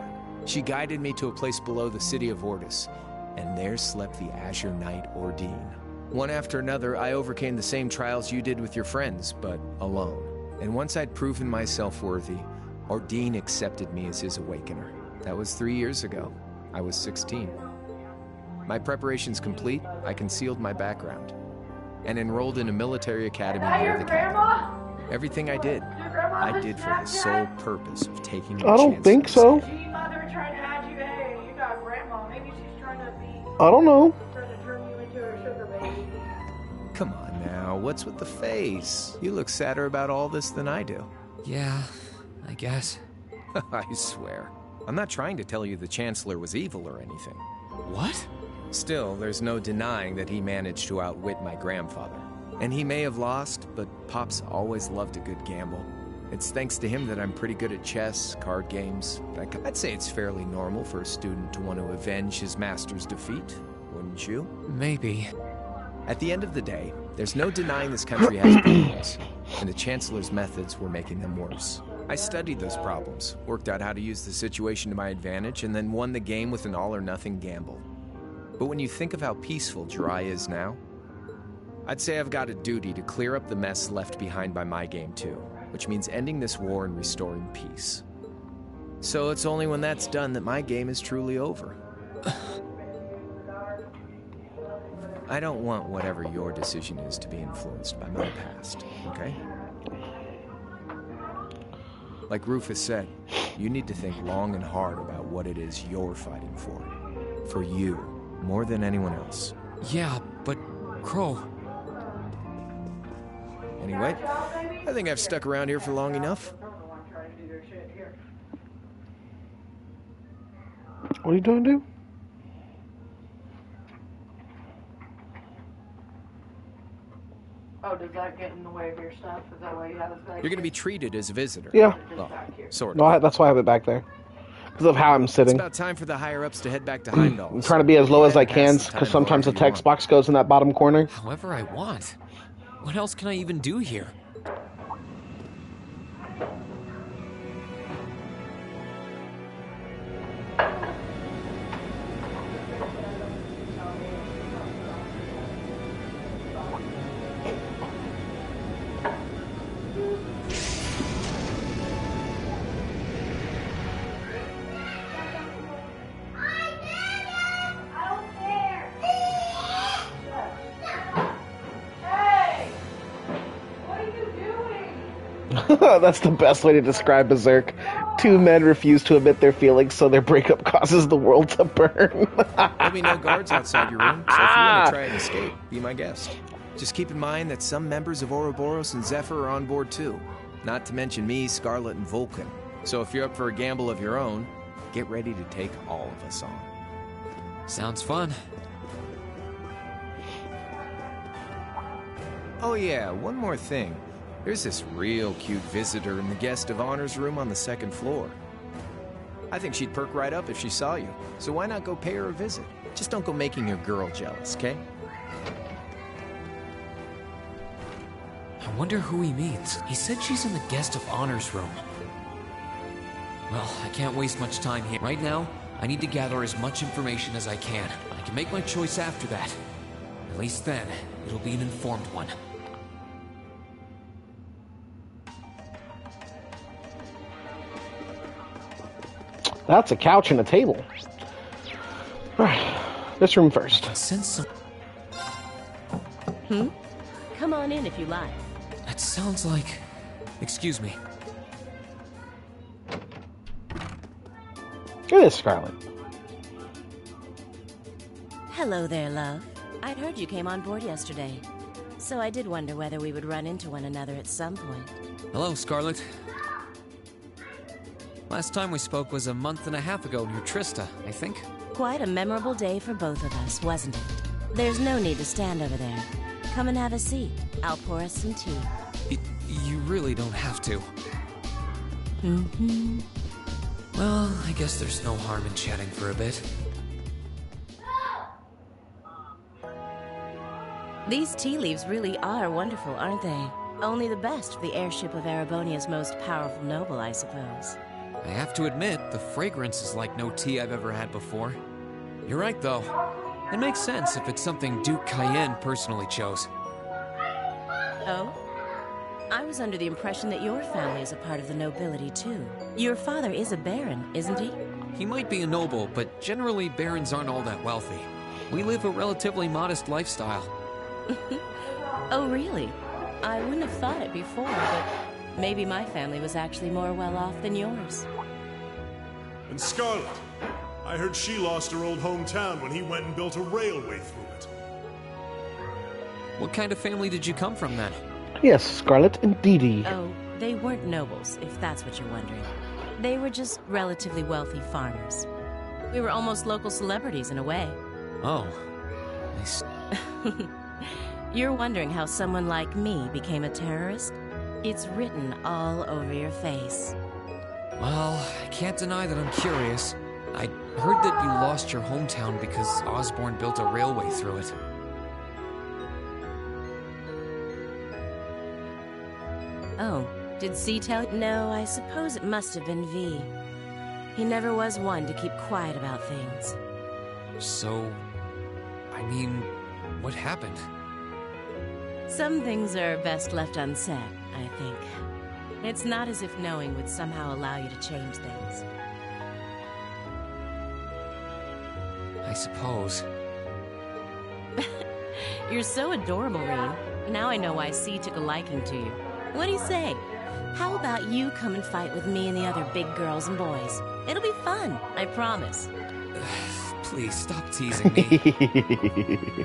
She guided me to a place below the city of Ordis, and there slept the Azure Knight Ordine. One after another, I overcame the same trials you did with your friends, but alone. And once I'd proven myself worthy, Ordine accepted me as his awakener. That was 3 years ago. I was 16. My preparations complete, I concealed my background, and enrolled in a military academy near the capital. Everything I did for the sole purpose of taking a chance. I don't think so. I don't know. Come on now, what's with the face? You look sadder about all this than I do. Yeah, I guess. I swear. I'm not trying to tell you the Chancellor was evil or anything. What? Still, there's no denying that he managed to outwit my grandfather. And he may have lost, but Pop's always loved a good gamble. It's thanks to him that I'm pretty good at chess, card games. I'd say it's fairly normal for a student to want to avenge his master's defeat, wouldn't you? Maybe. At the end of the day, there's no denying this country has problems, and the Chancellor's methods were making them worse. I studied those problems, worked out how to use the situation to my advantage, and then won the game with an all-or-nothing gamble. But when you think of how peaceful Jirai is now, I'd say I've got a duty to clear up the mess left behind by my game too, which means ending this war and restoring peace. So it's only when that's done that my game is truly over. I don't want whatever your decision is to be influenced by my past, okay? Like Rufus said, you need to think long and hard about what it is you're fighting for. For you, more than anyone else. Yeah, but Crow... Anyway, I think I've stuck around here for long enough. What are you doing, dude? Oh, does that get in the way of your stuff? Is that why you have this back? You're going to be treated as a visitor. Yeah. Well, sort of. No, that's why I have it back there. Because of how I'm sitting. It's about time for the higher-ups to head back to Heimdall. I'm trying to be as low as I can, because sometimes the text box goes in that bottom corner. However I want. What else can I even do here? That's the best way to describe Berserk. Two men refuse to admit their feelings, so their breakup causes the world to burn. There'll be no guards outside your room, so if you want to try and escape, be my guest. Just keep in mind that some members of Ouroboros and Zephyr are on board too. Not to mention me, Scarlet, and Vulcan. So if you're up for a gamble of your own, get ready to take all of us on. Sounds fun. Oh yeah, one more thing. There's this real cute visitor in the guest of honors room on the second floor. I think she'd perk right up if she saw you, so why not go pay her a visit? Just don't go making your girl jealous, okay? I wonder who he meets. He said she's in the guest of honors room. Well, I can't waste much time here. Right now, I need to gather as much information as I can. I can make my choice after that. At least then, it'll be an informed one. That's a couch and a table. Alright, this room first. Since Come on in if you like. That sounds like... Excuse me. It is Scarlet. Hello there, love. I'd heard you came on board yesterday, so I did wonder whether we would run into one another at some point. Hello, Scarlet. Last time we spoke was a month and a half ago near Trista, I think. Quite a memorable day for both of us, wasn't it? There's no need to stand over there. Come and have a seat. I'll pour us some tea. You really don't have to. Mm-hmm. Well, I guess there's no harm in chatting for a bit. These tea leaves really are wonderful, aren't they? Only the best for the airship of Erebonia's most powerful noble, I suppose. I have to admit, the fragrance is like no tea I've ever had before. You're right, though. It makes sense if it's something Duke Cayenne personally chose. Oh? I was under the impression that your family is a part of the nobility, too. Your father is a baron, isn't he? He might be a noble, but generally barons aren't all that wealthy. We live a relatively modest lifestyle. Oh, really? I wouldn't have thought it before, but maybe my family was actually more well-off than yours. And Scarlet, I heard she lost her old hometown when he went and built a railway through it. What kind of family did you come from, then? Yes, Scarlet and Dee Dee. Oh, they weren't nobles, if that's what you're wondering. They were just relatively wealthy farmers. We were almost local celebrities in a way. Oh. Nice. You're wondering how someone like me became a terrorist? It's written all over your face. Well, I can't deny that I'm curious. I heard that you lost your hometown because Osborn built a railway through it. Oh, did C tell you? No, I suppose it must have been V. He never was one to keep quiet about things. So, I mean, what happened? Some things are best left unsaid, I think. It's not as if knowing would somehow allow you to change things. I suppose. You're so adorable, Rean. Now I know why C took a liking to you. What do you say? How about you come and fight with me and the other big girls and boys? It'll be fun, I promise. Please stop teasing me.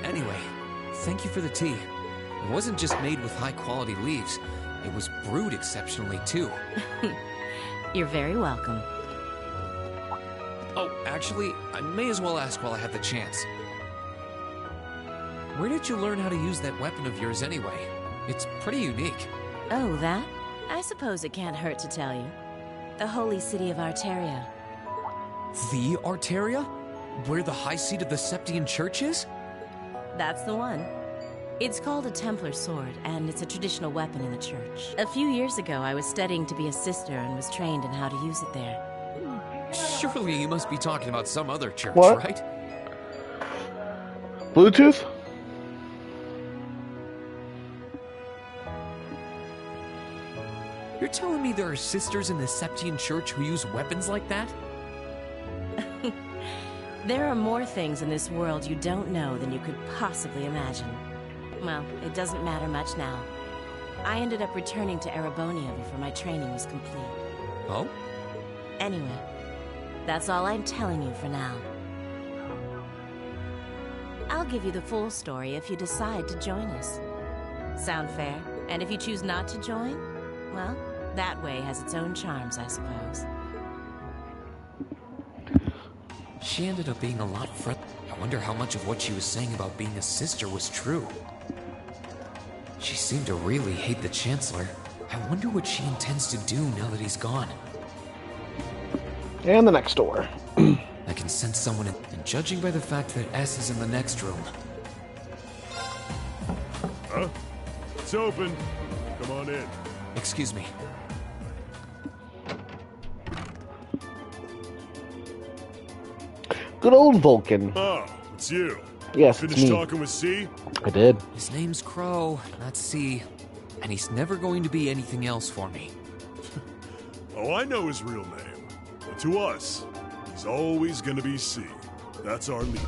Anyway, thank you for the tea. It wasn't just made with high-quality leaves. It was brewed exceptionally, too. You're very welcome. Oh, actually, I may as well ask while I have the chance. Where did you learn how to use that weapon of yours anyway? It's pretty unique. Oh, that? I suppose it can't hurt to tell you. The holy city of Arteria. The Arteria? Where the high seat of the Septian Church is? That's the one. It's called a Templar sword, and it's a traditional weapon in the church. A few years ago, I was studying to be a sister and was trained in how to use it there. Surely you must be talking about some other church, what? Right? Bluetooth? You're telling me there are sisters in the Septian Church who use weapons like that? There are more things in this world you don't know than you could possibly imagine. Well, it doesn't matter much now. I ended up returning to Erebonia before my training was complete. Oh? Anyway, that's all I'm telling you for now. I'll give you the full story if you decide to join us. Sound fair? And if you choose not to join, well, that way has its own charms, I suppose. She ended up being a lot friendly. I wonder how much of what she was saying about being a sister was true. She seemed to really hate the Chancellor. I wonder what she intends to do now that he's gone. And the next door. I can sense someone in, and judging by the fact that S is in the next room. Huh? It's open. Come on in. Excuse me. Good old Vulcan. Oh, it's you. Yes, Finished it's me. talking with C? I did. His name's Crow, not C. And he's never going to be anything else for me. Oh, I know his real name. But to us, he's always gonna be C. That's our leader.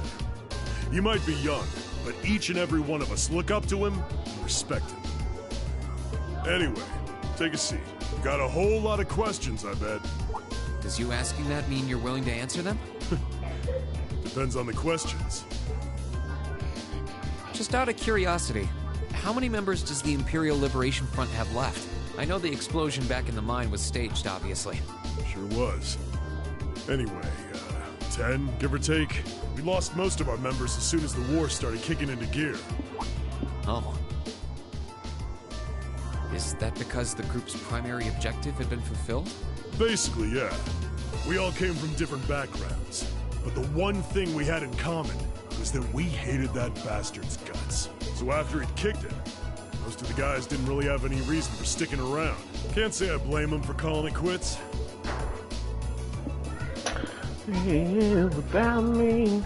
He might be young, but each and every one of us look up to him and respect him. Anyway, take a seat. Got a whole lot of questions, I bet. Does you asking that mean you're willing to answer them? Depends on the questions. Just out of curiosity, how many members does the Imperial Liberation Front have left? I know the explosion back in the mine was staged, obviously. Sure was. Anyway, 10, give or take. We lost most of our members as soon as the war started kicking into gear. Oh. Is that because the group's primary objective had been fulfilled? Basically, yeah. We all came from different backgrounds. But the one thing we had in common was that we hated that bastard's guts. So after he'd kicked it, most of the guys didn't really have any reason for sticking around. Can't say I blame them for calling it quits. Without me.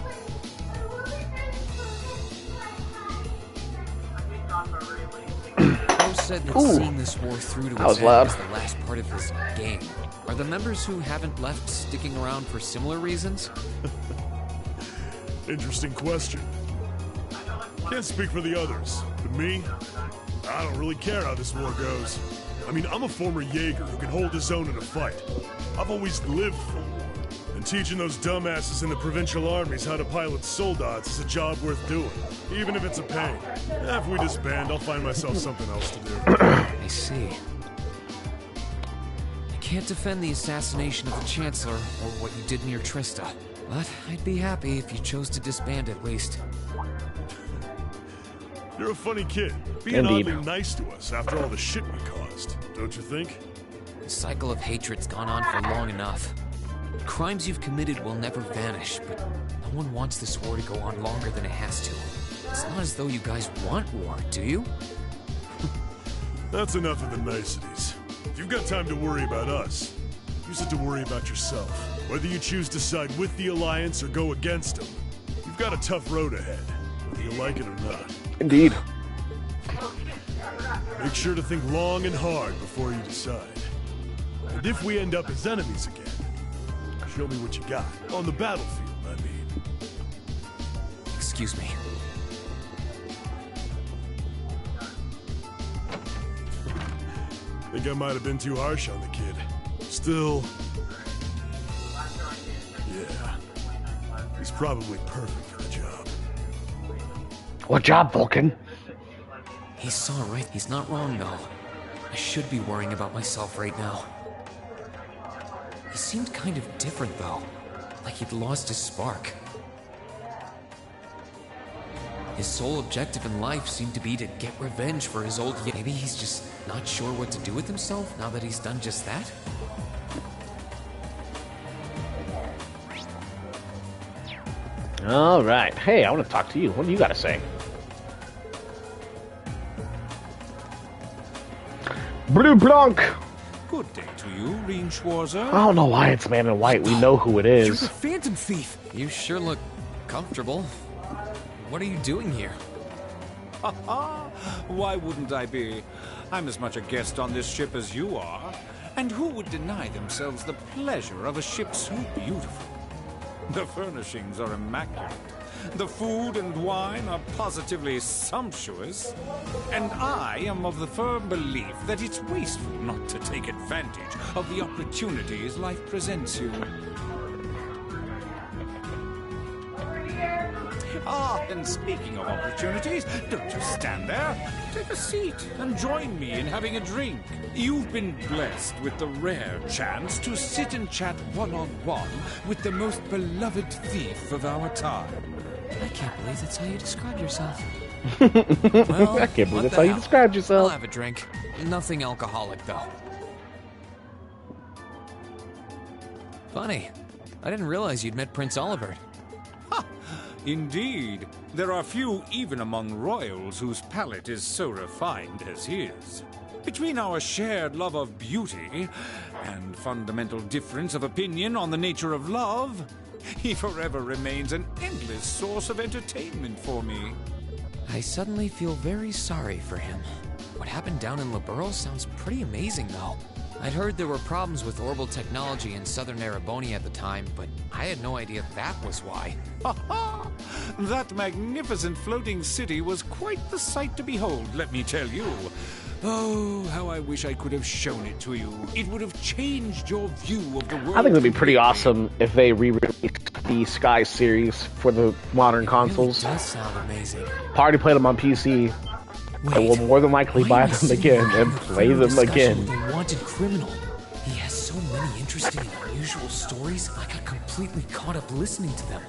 Crow said that seeing this war through to its end was the last part of his game. Are the members who haven't left sticking around for similar reasons? Interesting question. Can't speak for the others, but me, I don't really care how this war goes. I mean, I'm a former Jaeger who can hold his own in a fight. I've always lived for war. And teaching those dumbasses in the provincial armies how to pilot soldats is a job worth doing, even if it's a pain. If we disband, I'll find myself something else to do. I see. I can't defend the assassination of the Chancellor or what you did near Trista, but I'd be happy if you chose to disband at least. You're a funny kid, being oddly nice to us after all the shit we caused, don't you think? The cycle of hatred's gone on for long enough. Crimes you've committed will never vanish, but no one wants this war to go on longer than it has to. It's not as though you guys want war, do you? That's enough of the niceties. If you've got time to worry about us, use it to worry about yourself. Whether you choose to side with the Alliance or go against them, you've got a tough road ahead, whether you like it or not. Indeed. Make sure to think long and hard before you decide. And if we end up as enemies again, show me what you got. On the battlefield, I mean. Excuse me. Think I might have been too harsh on the kid. Still... yeah. He's probably perfect for the job. What job, Vulcan? He saw right. He's not wrong, though. I should be worrying about myself right now. He seemed kind of different, though. Like he'd lost his spark. His sole objective in life seemed to be to get revenge for his old... Maybe he's just not sure what to do with himself now that he's done just that? All right. Hey, I want to talk to you. What do you got to say? Blue Blanc! Good day to you, Reen Schwarzer. I don't know why it's Man in White. We know who it is. You're the Phantom Thief. You sure look comfortable. What are you doing here? Why wouldn't I be? I'm as much a guest on this ship as you are. And who would deny themselves the pleasure of a ship so beautiful? The furnishings are immaculate. The food and wine are positively sumptuous. And I am of the firm belief that it's wasteful not to take advantage of the opportunities life presents you. Ah, and speaking of opportunities, don't just stand there. Take a seat and join me in having a drink. You've been blessed with the rare chance to sit and chat one-on-one with the most beloved thief of our time. I can't believe that's how you describe yourself. Well, I can't believe that's how you described yourself. I'll have a drink. Nothing alcoholic, though. Funny. I didn't realize you'd met Prince Olivert. Indeed. There are few even among royals whose palate is so refined as his. Between our shared love of beauty and fundamental difference of opinion on the nature of love, he forever remains an endless source of entertainment for me. I suddenly feel very sorry for him. What happened down in Liberl sounds pretty amazing, though. I'd heard there were problems with orbital technology in southern Erebonia at the time, but I had no idea that was why. That magnificent floating city was quite the sight to behold, let me tell you. Oh, how I wish I could have shown it to you. It would have changed your view of the world. I think it'd be pretty awesome if they re-released the Sky series for the modern consoles. Really does sound amazing. I already played them on PC. I will more than likely buy them again and play them again. The wanted criminal. He has so many interesting and unusual stories. I got completely caught up listening to them.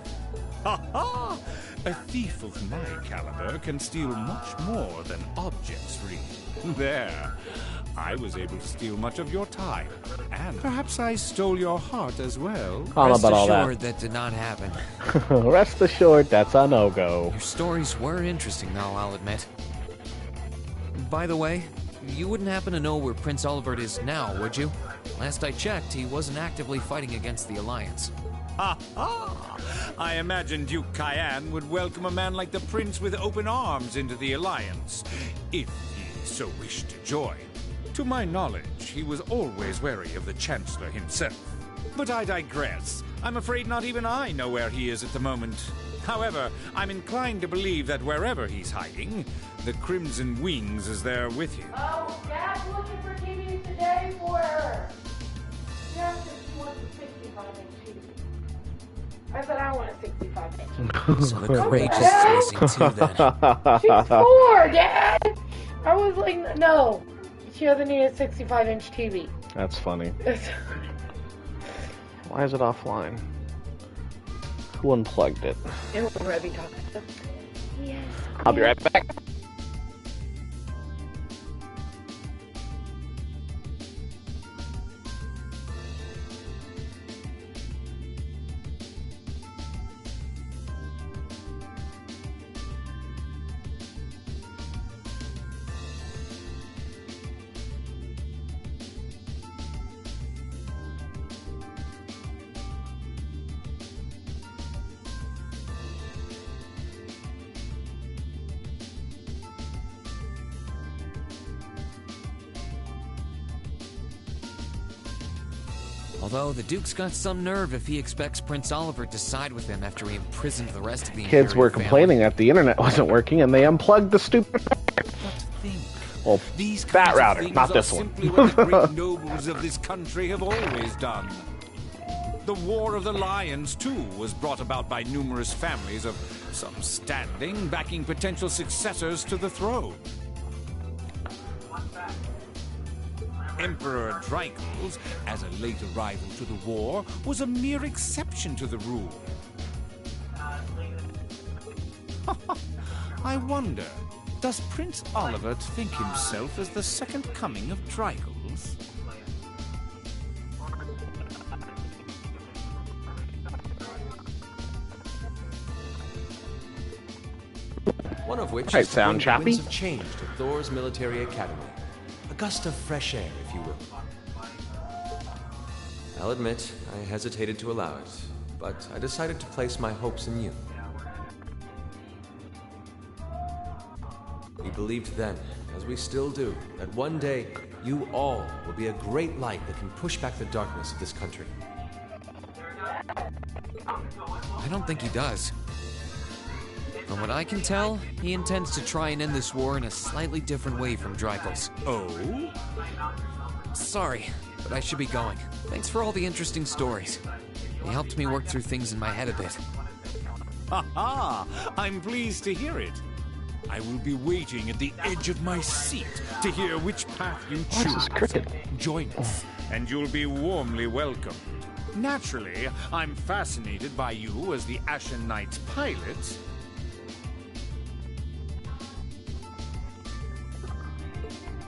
Ha ha! A thief of my caliber can steal much more than objects read. There. I was able to steal much of your time. And perhaps I stole your heart as well. I don't know about all that. Rest assured that did not happen. Rest assured, that's a no-go. Your stories were interesting, though, I'll admit. By the way, you wouldn't happen to know where Prince Olivert is now, would you? Last I checked, he wasn't actively fighting against the Alliance. Ha ha! I imagine Duke Cayenne would welcome a man like the Prince with open arms into the Alliance, if he so wished to join. To my knowledge, he was always wary of the Chancellor himself. But I digress. I'm afraid not even I know where he is at the moment. However, I'm inclined to believe that wherever he's hiding, the Crimson Wings is there with him. Oh, Dad's looking for TVs today for her. Yes, she wants a 65-inch TV. I said I want a 65-inch. So the courageous is missing too, then. She's 4, Dad! I was like, no. She doesn't need a 65-inch TV. That's funny. Why is it offline? Who unplugged it? And we're already talking stuff. Yes. I'll be right back. Although the Duke's got some nerve if he expects Prince Olivert to side with him after he imprisoned the rest of the Kids were complaining that the internet wasn't working and they unplugged the stupid. Well, that router, not this one. Simply what the great nobles of this country have always done. The War of the Lions, too, was brought about by numerous families of some standing backing potential successors to the throne. Emperor Drykles, as a late arrival to the war, was a mere exception to the rule. I wonder, does Prince Olivert think himself as the second coming of Drykles? One of which Right, is sound the choppy? winds of change to Thor's military academy. A gust of fresh air, if you will. I'll admit, I hesitated to allow it, but I decided to place my hopes in you. We believed then, as we still do, that one day you all will be a great light that can push back the darkness of this country. I don't think he does. From what I can tell, he intends to try and end this war in a slightly different way from Drykles. Oh? Sorry, but I should be going. Thanks for all the interesting stories. They helped me work through things in my head a bit. Ha ha! I'm pleased to hear it. I will be waiting at the edge of my seat to hear which path you choose. Join us, and you'll be warmly welcomed. Naturally, I'm fascinated by you as the Ashen Knight's pilot.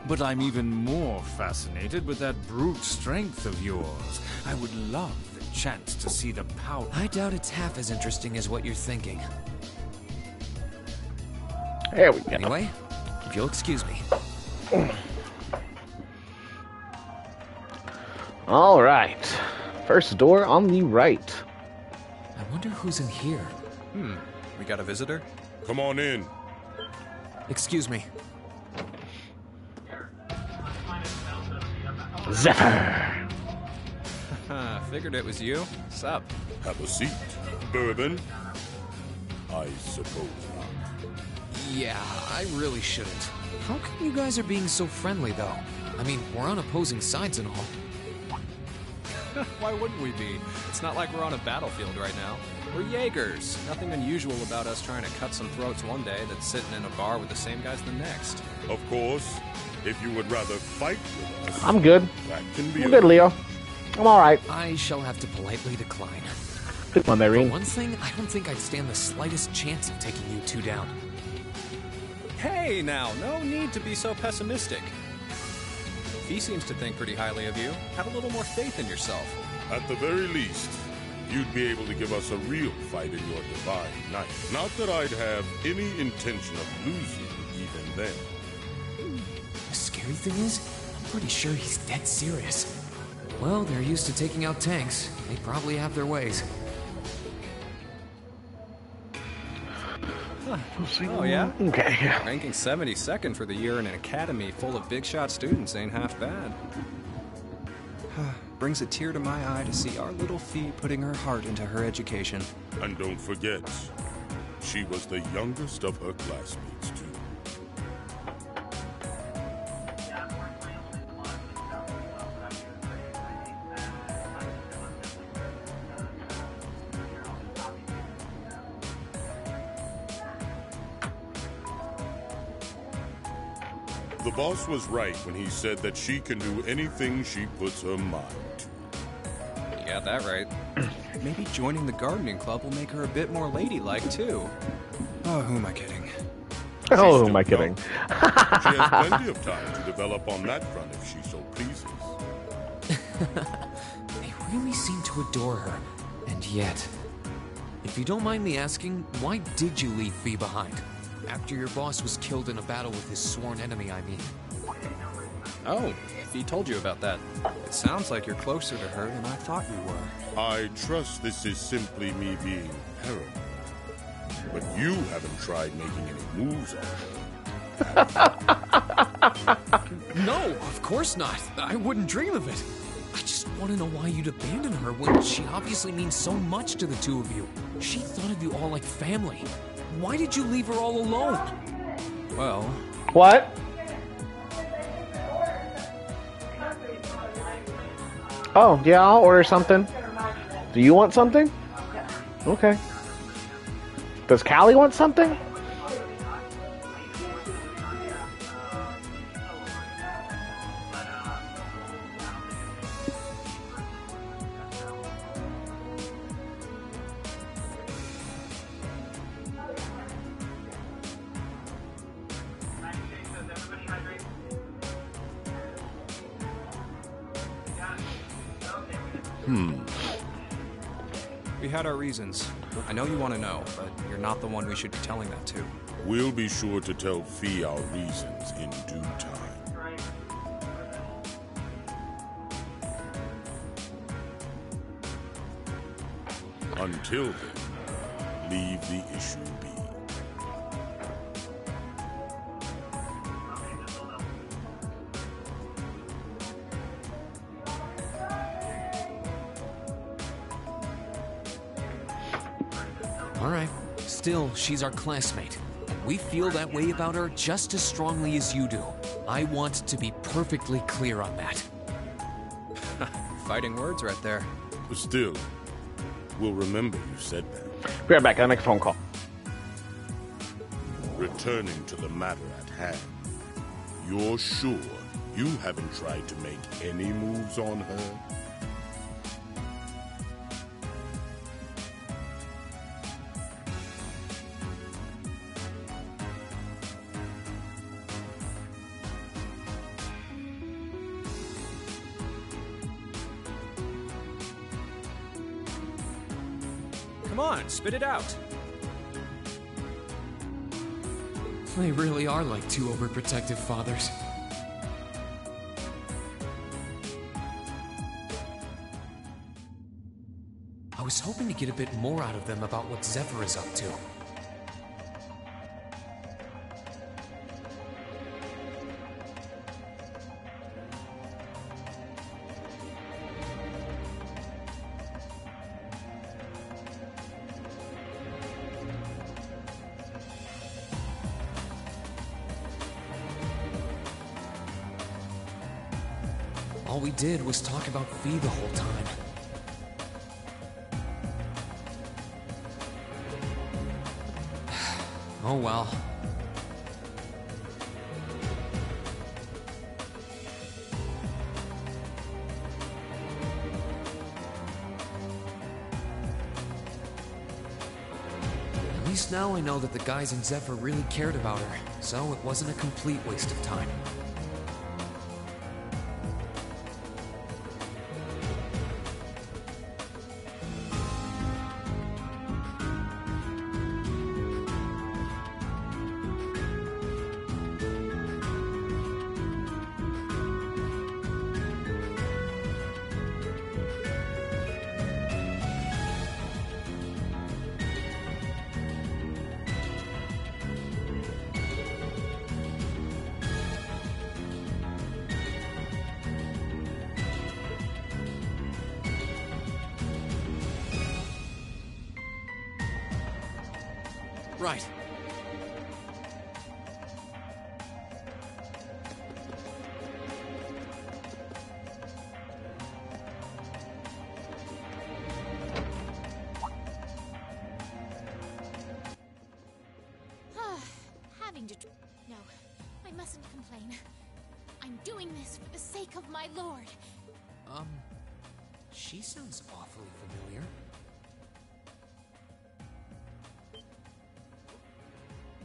But I'm even more fascinated with that brute strength of yours. I would love the chance to see the power. I doubt it's half as interesting as what you're thinking. There we go. Anyway, if you'll excuse me. All right. First door on the right. I wonder who's in here. We got a visitor? Come on in. Excuse me. Zephyr. Figured it was you. Sup? Have a seat. Bourbon? I suppose not. Yeah, I really shouldn't. How come you guys are being so friendly, though? I mean, we're on opposing sides and all. Why wouldn't we be? It's not like we're on a battlefield right now. We're Jaegers. Nothing unusual about us trying to cut some throats one day that's sitting in a bar with the same guys the next. Of course, if you would rather fight with us... I'm good. That can be I'm good, Leo. I'm alright. I shall have to politely decline. Good one, Irene. For one thing, I don't think I'd stand the slightest chance of taking you two down. Hey, now, no need to be so pessimistic. He seems to think pretty highly of you. Have a little more faith in yourself. At the very least, you'd be able to give us a real fight in your divine night. Not that I'd have any intention of losing even then. The scary thing is, I'm pretty sure he's dead serious. Well, they're used to taking out tanks. They probably have their ways. Oh, yeah? Okay. Ranking 72nd for the year in an academy full of big shot students ain't half bad. Brings a tear to my eye to see our little Fee putting her heart into her education. And don't forget, she was the youngest of her classmates, too. The boss was right when he said that she can do anything she puts her mind to. You got that right. Maybe joining the gardening club will make her a bit more ladylike, too. Oh, who am I kidding? Oh, who am I kidding? She has plenty of time to develop on that front if she so pleases. They really seem to adore her. And yet... If you don't mind me asking, why did you leave Fee behind? After your boss was killed in a battle with his sworn enemy, I mean. Oh, Fee told you about that. It sounds like you're closer to her than I thought you were. I trust this is simply me being paranoid. But you haven't tried making any moves on her. No, of course not. I wouldn't dream of it. I just want to know why you'd abandon her when she obviously means so much to the two of you. She thought of you all like family. Why did you leave her all alone? Well... What? Oh, yeah, I'll order something. Do you want something? Okay. Does Callie want something? We had our reasons. I know you want to know, but you're not the one we should be telling that to. We'll be sure to tell Fee our reasons in due time. Until then, leave the issue be. Alright. Still, she's our classmate. We feel that way about her just as strongly as you do. I want to be perfectly clear on that. Fighting words right there. But still, we'll remember you said that. Be right back, I'll make a phone call. Returning to the matter at hand, you're sure you haven't tried to make any moves on her? Come on, spit it out. They really are like two overprotective fathers. I was hoping to get a bit more out of them about what Zephyr is up to. All we did was talk about Fee the whole time. Oh well. At least now I know that the guys in Zephyr really cared about her, so it wasn't a complete waste of time. Right. Having to... No, I mustn't complain. I'm doing this for the sake of my lord. She sounds awfully familiar.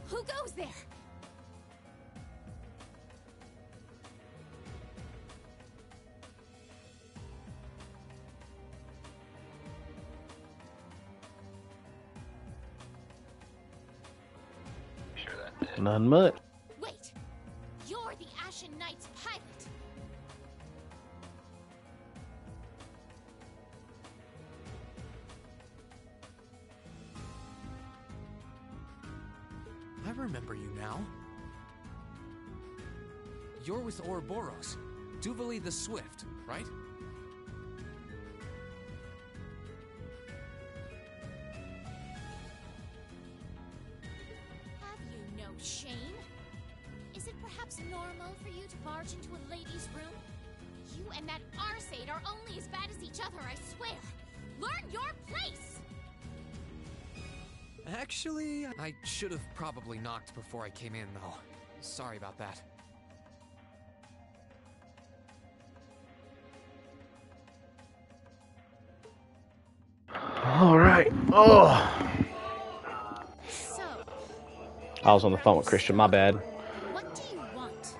Who goes there? None much. Wait! You're the Ashen Knight's pilot! I remember you now. You're with Ouroboros, Duvali the Swift, right? Have you no shame? Is it perhaps normal for you to barge into a lady's room? You and that Arseid are only as bad as each other, I swear! Learn your place! Actually, I should have probably knocked before I came in, though. Sorry about that. All right. Oh. So, I was on the phone with Christian. My bad. what do you want?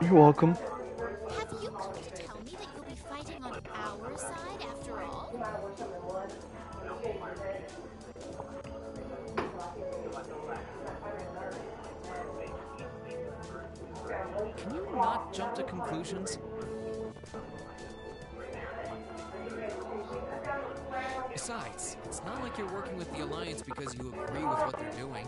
You're welcome. Have you come to tell me that you'll be fighting on our side after all? Can you not jump to conclusions? Besides, it's not like you're working with the Alliance because you agree with what they're doing.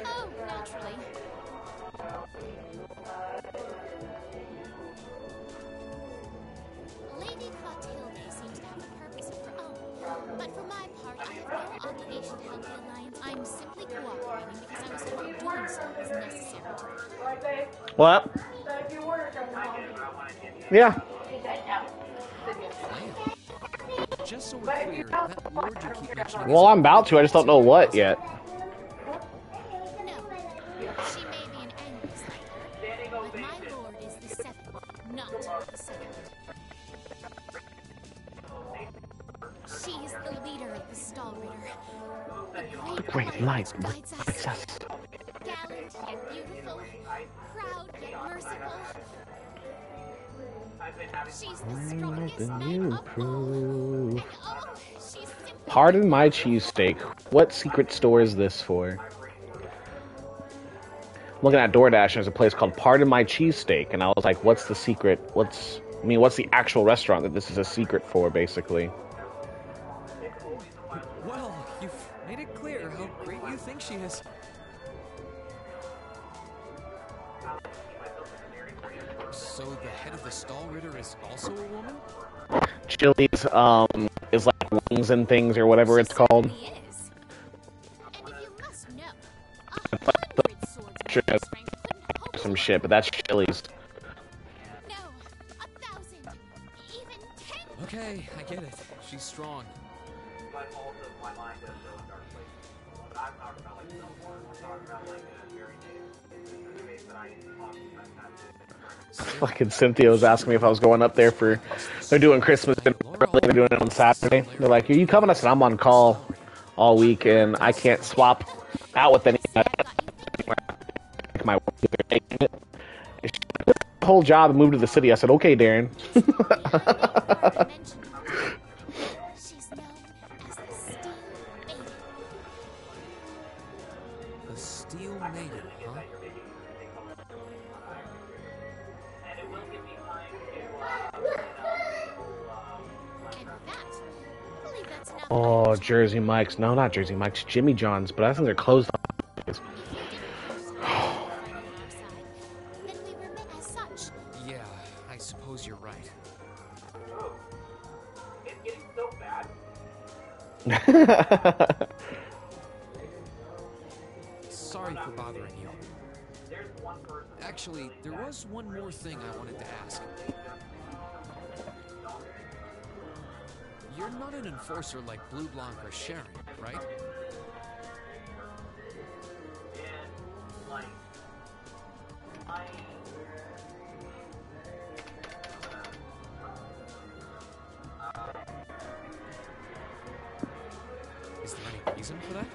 Oh, naturally. Lady Clotilde seems to have a purpose of her own, but for my part, I have no obligation to help the Alliance. I'm simply cooperating because I was told doing so is necessary to the plan. What? Yeah. Just so we're clear, that lord you keep mentioning Well, I'm about to. I just don't know what yet. No, she may be an angry slighter, but my lord is the seventh, not the second. She's the leader of the Stallritter. The great light guides us. guides us. Gallant yet beautiful, proud yet merciful. She's the strongest man of all. And oh, she's simply... Pardon my cheesesteak. What secret store is this for? I'm looking at DoorDash and there's a place called Pardon My Cheesesteak, and I was like, what's the secret? What's the actual restaurant that this is a secret for, basically? Well, you've made it clear how great she is. So the head of the Stahlritter is also a woman? Chili's, is like wings and things or whatever it's called. Some shit, but that's Chili's. Okay, I get it. She's strong. But also, my mind does go in dark places. I'm talking about like Silmar. I'm talking about like very native that I talk Fucking Cynthia was asking me if I was going up there for. They're doing Christmas dinner. They're doing it on Saturday. They're like, "Are you coming?" I said, "I'm on call all week and I can't swap out with any." My whole job and moved to the city. I said, "Okay, Darren." The Steel Maiden, huh? Oh, Jersey Mike's. No, not Jersey Mike's. Jimmy John's, but I think they're closed on. Yeah, I suppose you're right. It's getting so bad. Sorry for bothering you. Actually, there was one more thing I wanted to ask. You're not an enforcer like Blue Blanc or Sharon, right? Is there any reason for that?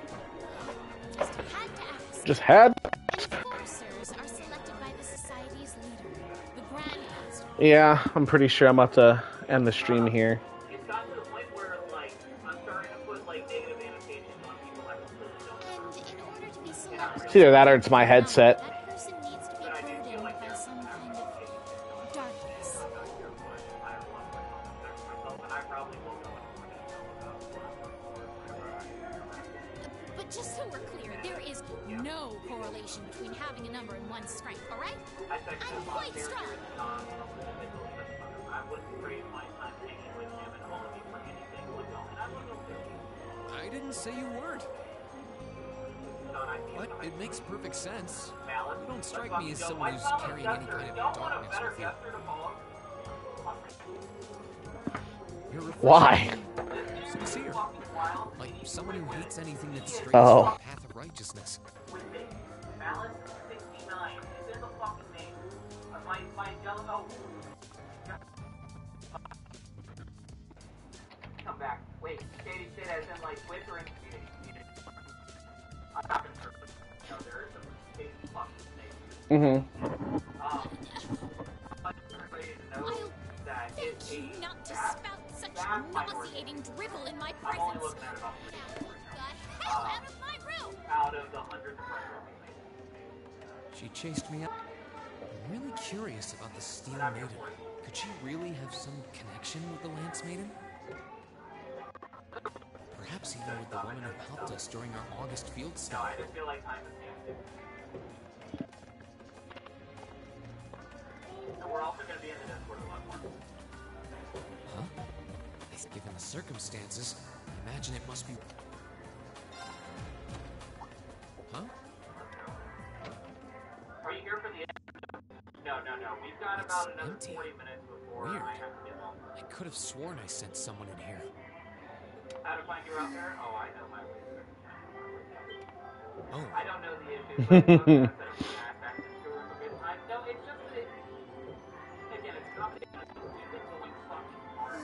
Just had. Enforcers are selected by the society's leader, the Grand Master. Yeah, I'm pretty sure I'm about to end the stream here. It's gotten to the point where, like, I'm starting to put, like, negative annotations on people I completely don't know. And in order to be selected, It's either that or it's my headset. that person needs to be burdened by some kind of darkness. But just so we're clear, there is no correlation between having a number and one's strength, alright? I'm quite strong. I wouldn't trade my time hanging with him and all of you for anything. And I wasn't okay. I didn't say you weren't. But it makes perfect sense. You don't strike me as someone who's carrying any kind of darkness with you. You're Why? sincere. Like someone who hates anything that strays Oh. from the path of righteousness. Balance 69. It's in the fucking name. My yellow. Come back. Wait, Katie said as in like with or in community. I'm not sure. No, there is a Katie fucking name. Everybody to know that it's Thank you not to spout such nauseating drivel in my I'm only presence. looking at about 3 The hell out of my room! out of the hundreds of records. She chased me up. I'm really curious about the Steel Maiden. Could she really have some connection with the Lance Maiden? Perhaps even with the woman who helped us during our August field No, study. I just feel like time is standing. And we're also going to be in the Discord a lot more. Huh? Given the circumstances, I imagine it must be... Huh? Are you here for the No. We've got about another 40 minutes before Weird. I have to get home. I could have sworn I sent someone in here. How to find you out there? Oh, I know my way there. Oh. I don't know the issue, but it's not that I'm back to tour for good time. No, it's just that again, it's not that it's going fucking hard.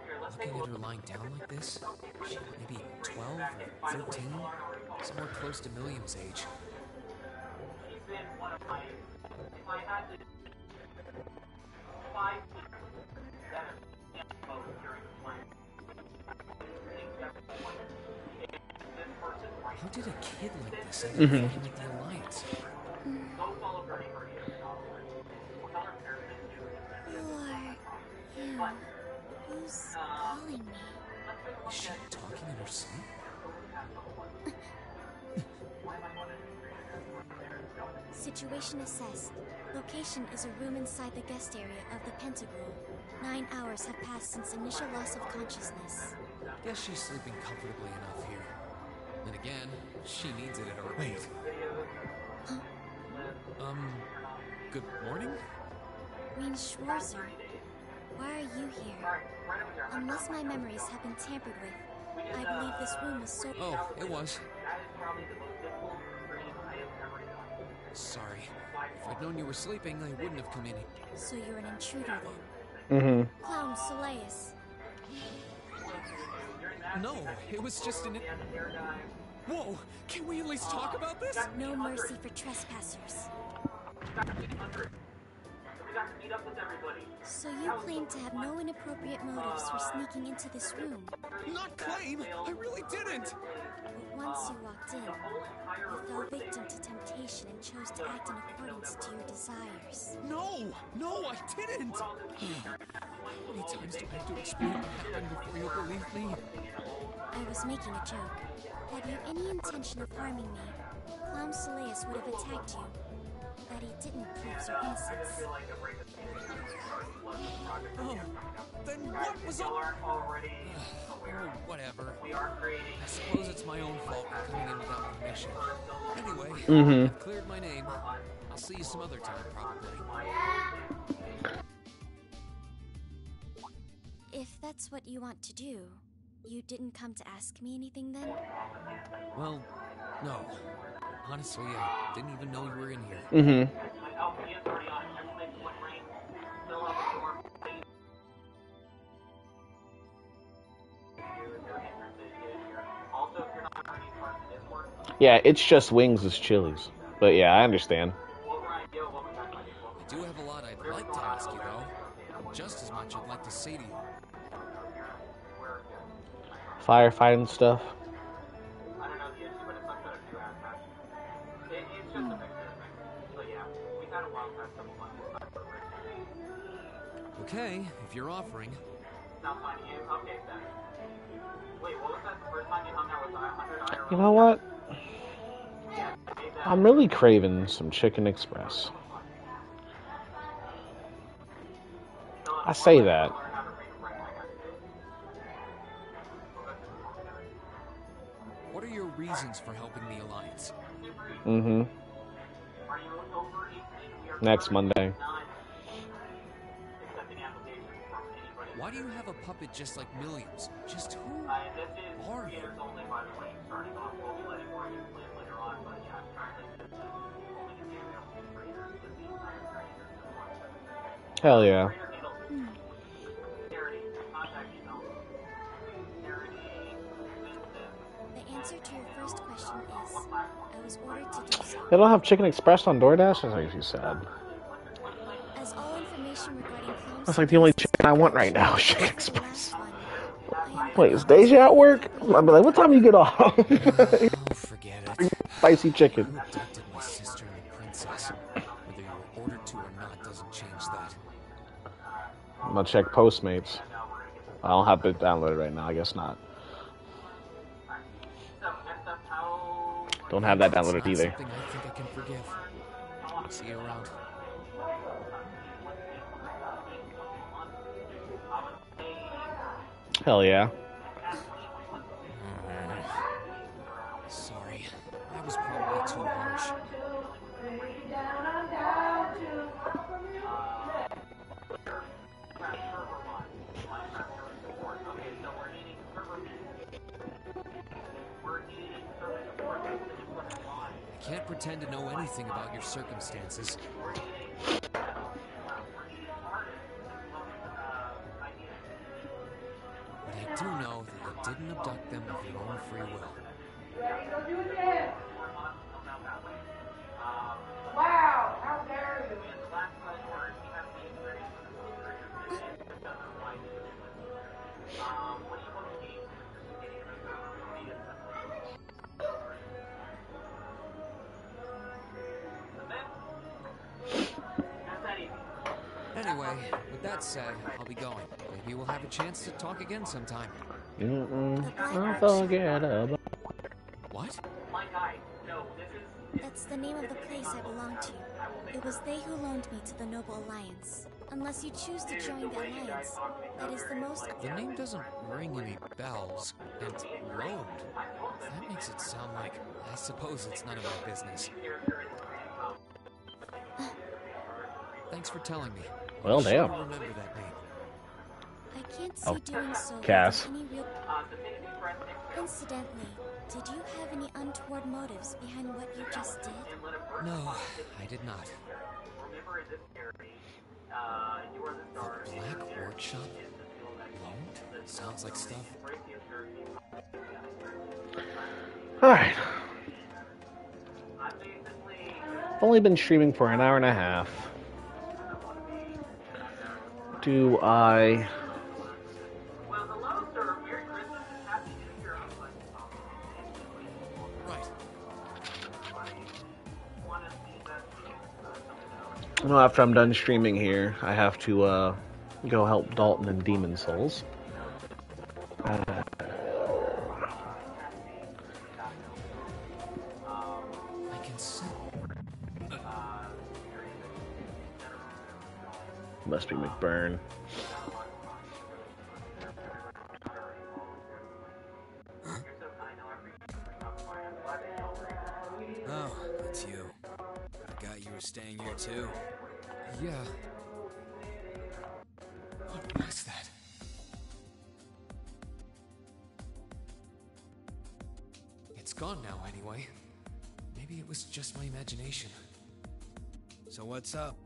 Here, let's take a Looking look. at her lying down like this, she maybe 12 or 13, somewhere close to Milliam's age. She's been one of my, if I had to, 5 people that have most during the plan. How did a kid like this end up Mhm. fighting with the Alliance? Go follow Bernie Bernie as Tell her parents that you Who's calling me? Is she talking in her sleep? Situation assessed. Location is a room inside the guest area of the Pentagram. 9 hours have passed since initial loss of consciousness. Guess she's sleeping comfortably enough here. Then again, she needs it at her Wait. Good morning? Rean Schwarzer, why are you here? Unless my memories have been tampered with, I believe this room was so— Oh, it was. Sorry. If I'd known you were sleeping, I wouldn't have come in. So you're an intruder then? Clown Soleus. No, it was just an... Whoa! Can we at least talk about this? No mercy for trespassers. So you claim to have no inappropriate motives for sneaking into this room? Not claim! I really didn't! But once you walked in, you fell victim to temptation and chose to act in accordance to your desires. No! No, I didn't! How many times do I have to explain what happened before you'll believe me? I was making a joke. Had you any intention of harming me, Clown Soleus would have attacked you. That he didn't proves your innocence. Oh, then what was all... whatever. I suppose it's my own fault for coming in without permission. Anyway, I've cleared my name. I'll see you some other time, probably. If that's what you want to do, you didn't come to ask me anything then? Well, no. Honestly, I didn't even know you were in here. Yeah, it's just wings as Chili's. But yeah, I understand. I do have a lot I'd like to ask you, though. Just as much I'd like to say to you. Firefighting stuff. Okay, if you're offering. You know what? I'm really craving some Chicken Express. I say that. What are your reasons for helping the Alliance? Next Monday. Why do you have a puppet just like Williams? Just who are you? Hell yeah. The answer to your first question is, I was ordered to do so. They don't have Chicken Express on DoorDash? That makes you sad. As all information regarding Clown That's like the only chicken I want right now, Chicken Express. Wait, is Deja at work? I'll be like, what time do you get off? Forget it. Spicy chicken. You abducted my sister and the princess. Whether you were ordered to or not doesn't change that. I'm gonna check Postmates. I don't have it downloaded right now, I guess not. Don't have that downloaded either. Something I think I can forgive. See you around. Hell yeah. Sorry, I was probably too harsh. I can't pretend to know anything about your circumstances. But I do know that you didn't abduct them of your own free will. Wow, how dare you! Anyway, with that said, I'll be going. Maybe we'll have a chance to talk again sometime. I'll forget about right? My guide, no, this is... That's the name of the place I belong to. It was they who loaned me to the Noble Alliance. Unless you choose to join the Alliance, that is the most... The name doesn't ring any bells, and loaned. That makes it sound like, I suppose it's none of my business. Thanks for telling me. Well, I should damn. remember that name. I can't see doing so Cass. without any real... Incidentally, did you have any untoward motives behind what you just did? No, I did not. The Black Workshop? Loaned? Sounds like stuff. Alright. Only been streaming for an hour and a half. Do I... Well, after I'm done streaming here, I have to go help Dalton in Demon Souls. Must be McBurn. Oh, it's you. I got you were staying here too. Yeah. What was that? It's gone now, anyway. Maybe it was just my imagination. So what's up?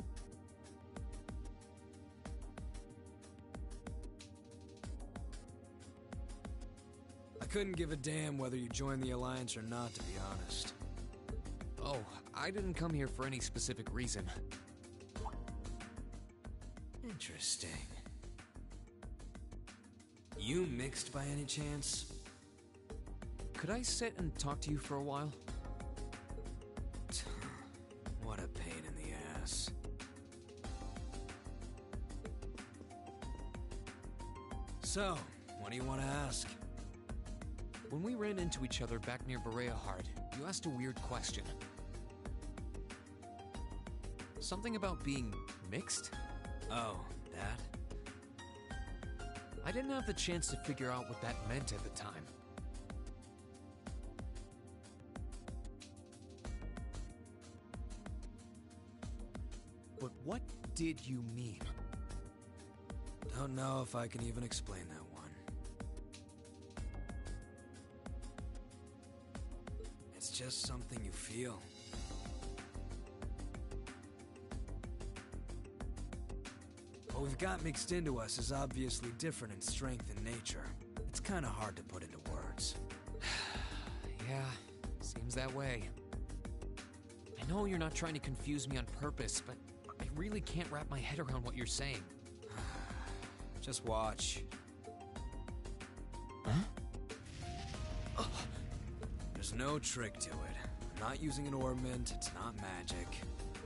I couldn't give a damn whether you joined the Alliance or not, to be honest. Oh, I didn't come here for any specific reason. Interesting. You mixed by any chance? Could I sit and talk to you for a while? What a pain in the ass. So, what do you want to ask? When we ran into each other back near Bereahard, you asked a weird question. Something about being mixed? Oh, that? I didn't have the chance to figure out what that meant at the time. But what did you mean? Don't know if I can even explain that one. It's just something you feel. What we've got mixed into us is obviously different in strength and nature. It's kind of hard to put into words. Yeah, seems that way. I know you're not trying to confuse me on purpose, but I really can't wrap my head around what you're saying. Just watch. Huh? There's no trick to it. I'm not using an ornament, it's not magic.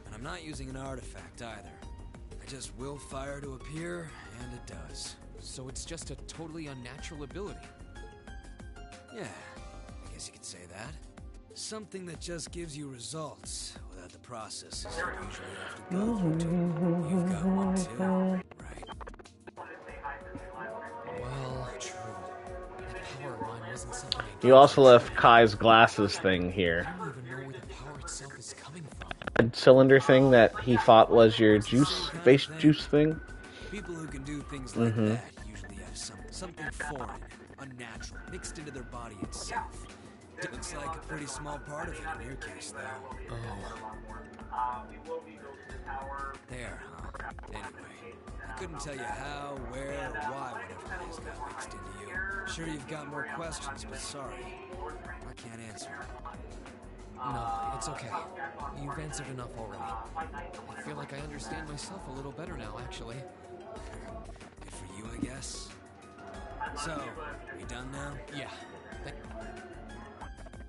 And I'm not using an artifact either. I just will fire to appear, and it does. So it's just a totally unnatural ability? Yeah, I guess you could say that. Something that just gives you results without the processes you usually have to go through. You've got one too, right? Well, true. That power of mine wasn't something You also left Kai's glasses thing here. I don't even know where the power itself is coming from. The cylinder thing that he thought was your juice, base juice thing. People who can do things like that usually have something foreign, unnatural, mixed into their body itself. It looks like a pretty small part of it in your case, though. Oh. There, huh? Anyway, I couldn't tell you how, where, or why whatever it is got mixed into you. Sure you've got more questions, but sorry. I can't answer. No, it's okay. You've answered enough already. I feel like I understand myself a little better now, actually. Good for you, I guess. So, we done now? Yeah.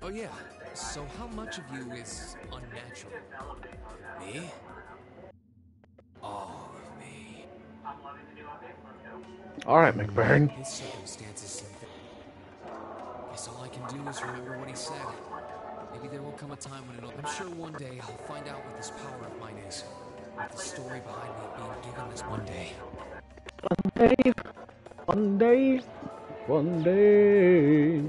Oh yeah, so how much of you is unnatural? Me? All of me. Alright, McBurn. His circumstances seem... Guess all I can do is remember what he said. Maybe there will come a time when I'm sure one day I'll find out what this power of mine is. With the story behind me being given this one day. One day, one day.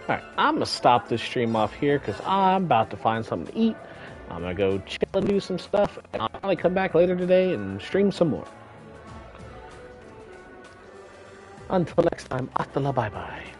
Alright, I'm gonna stop this stream off here because I'm about to find something to eat. I'm gonna go chill and do some stuff, and I'll probably come back later today and stream some more. Until next time, hasta la bye bye.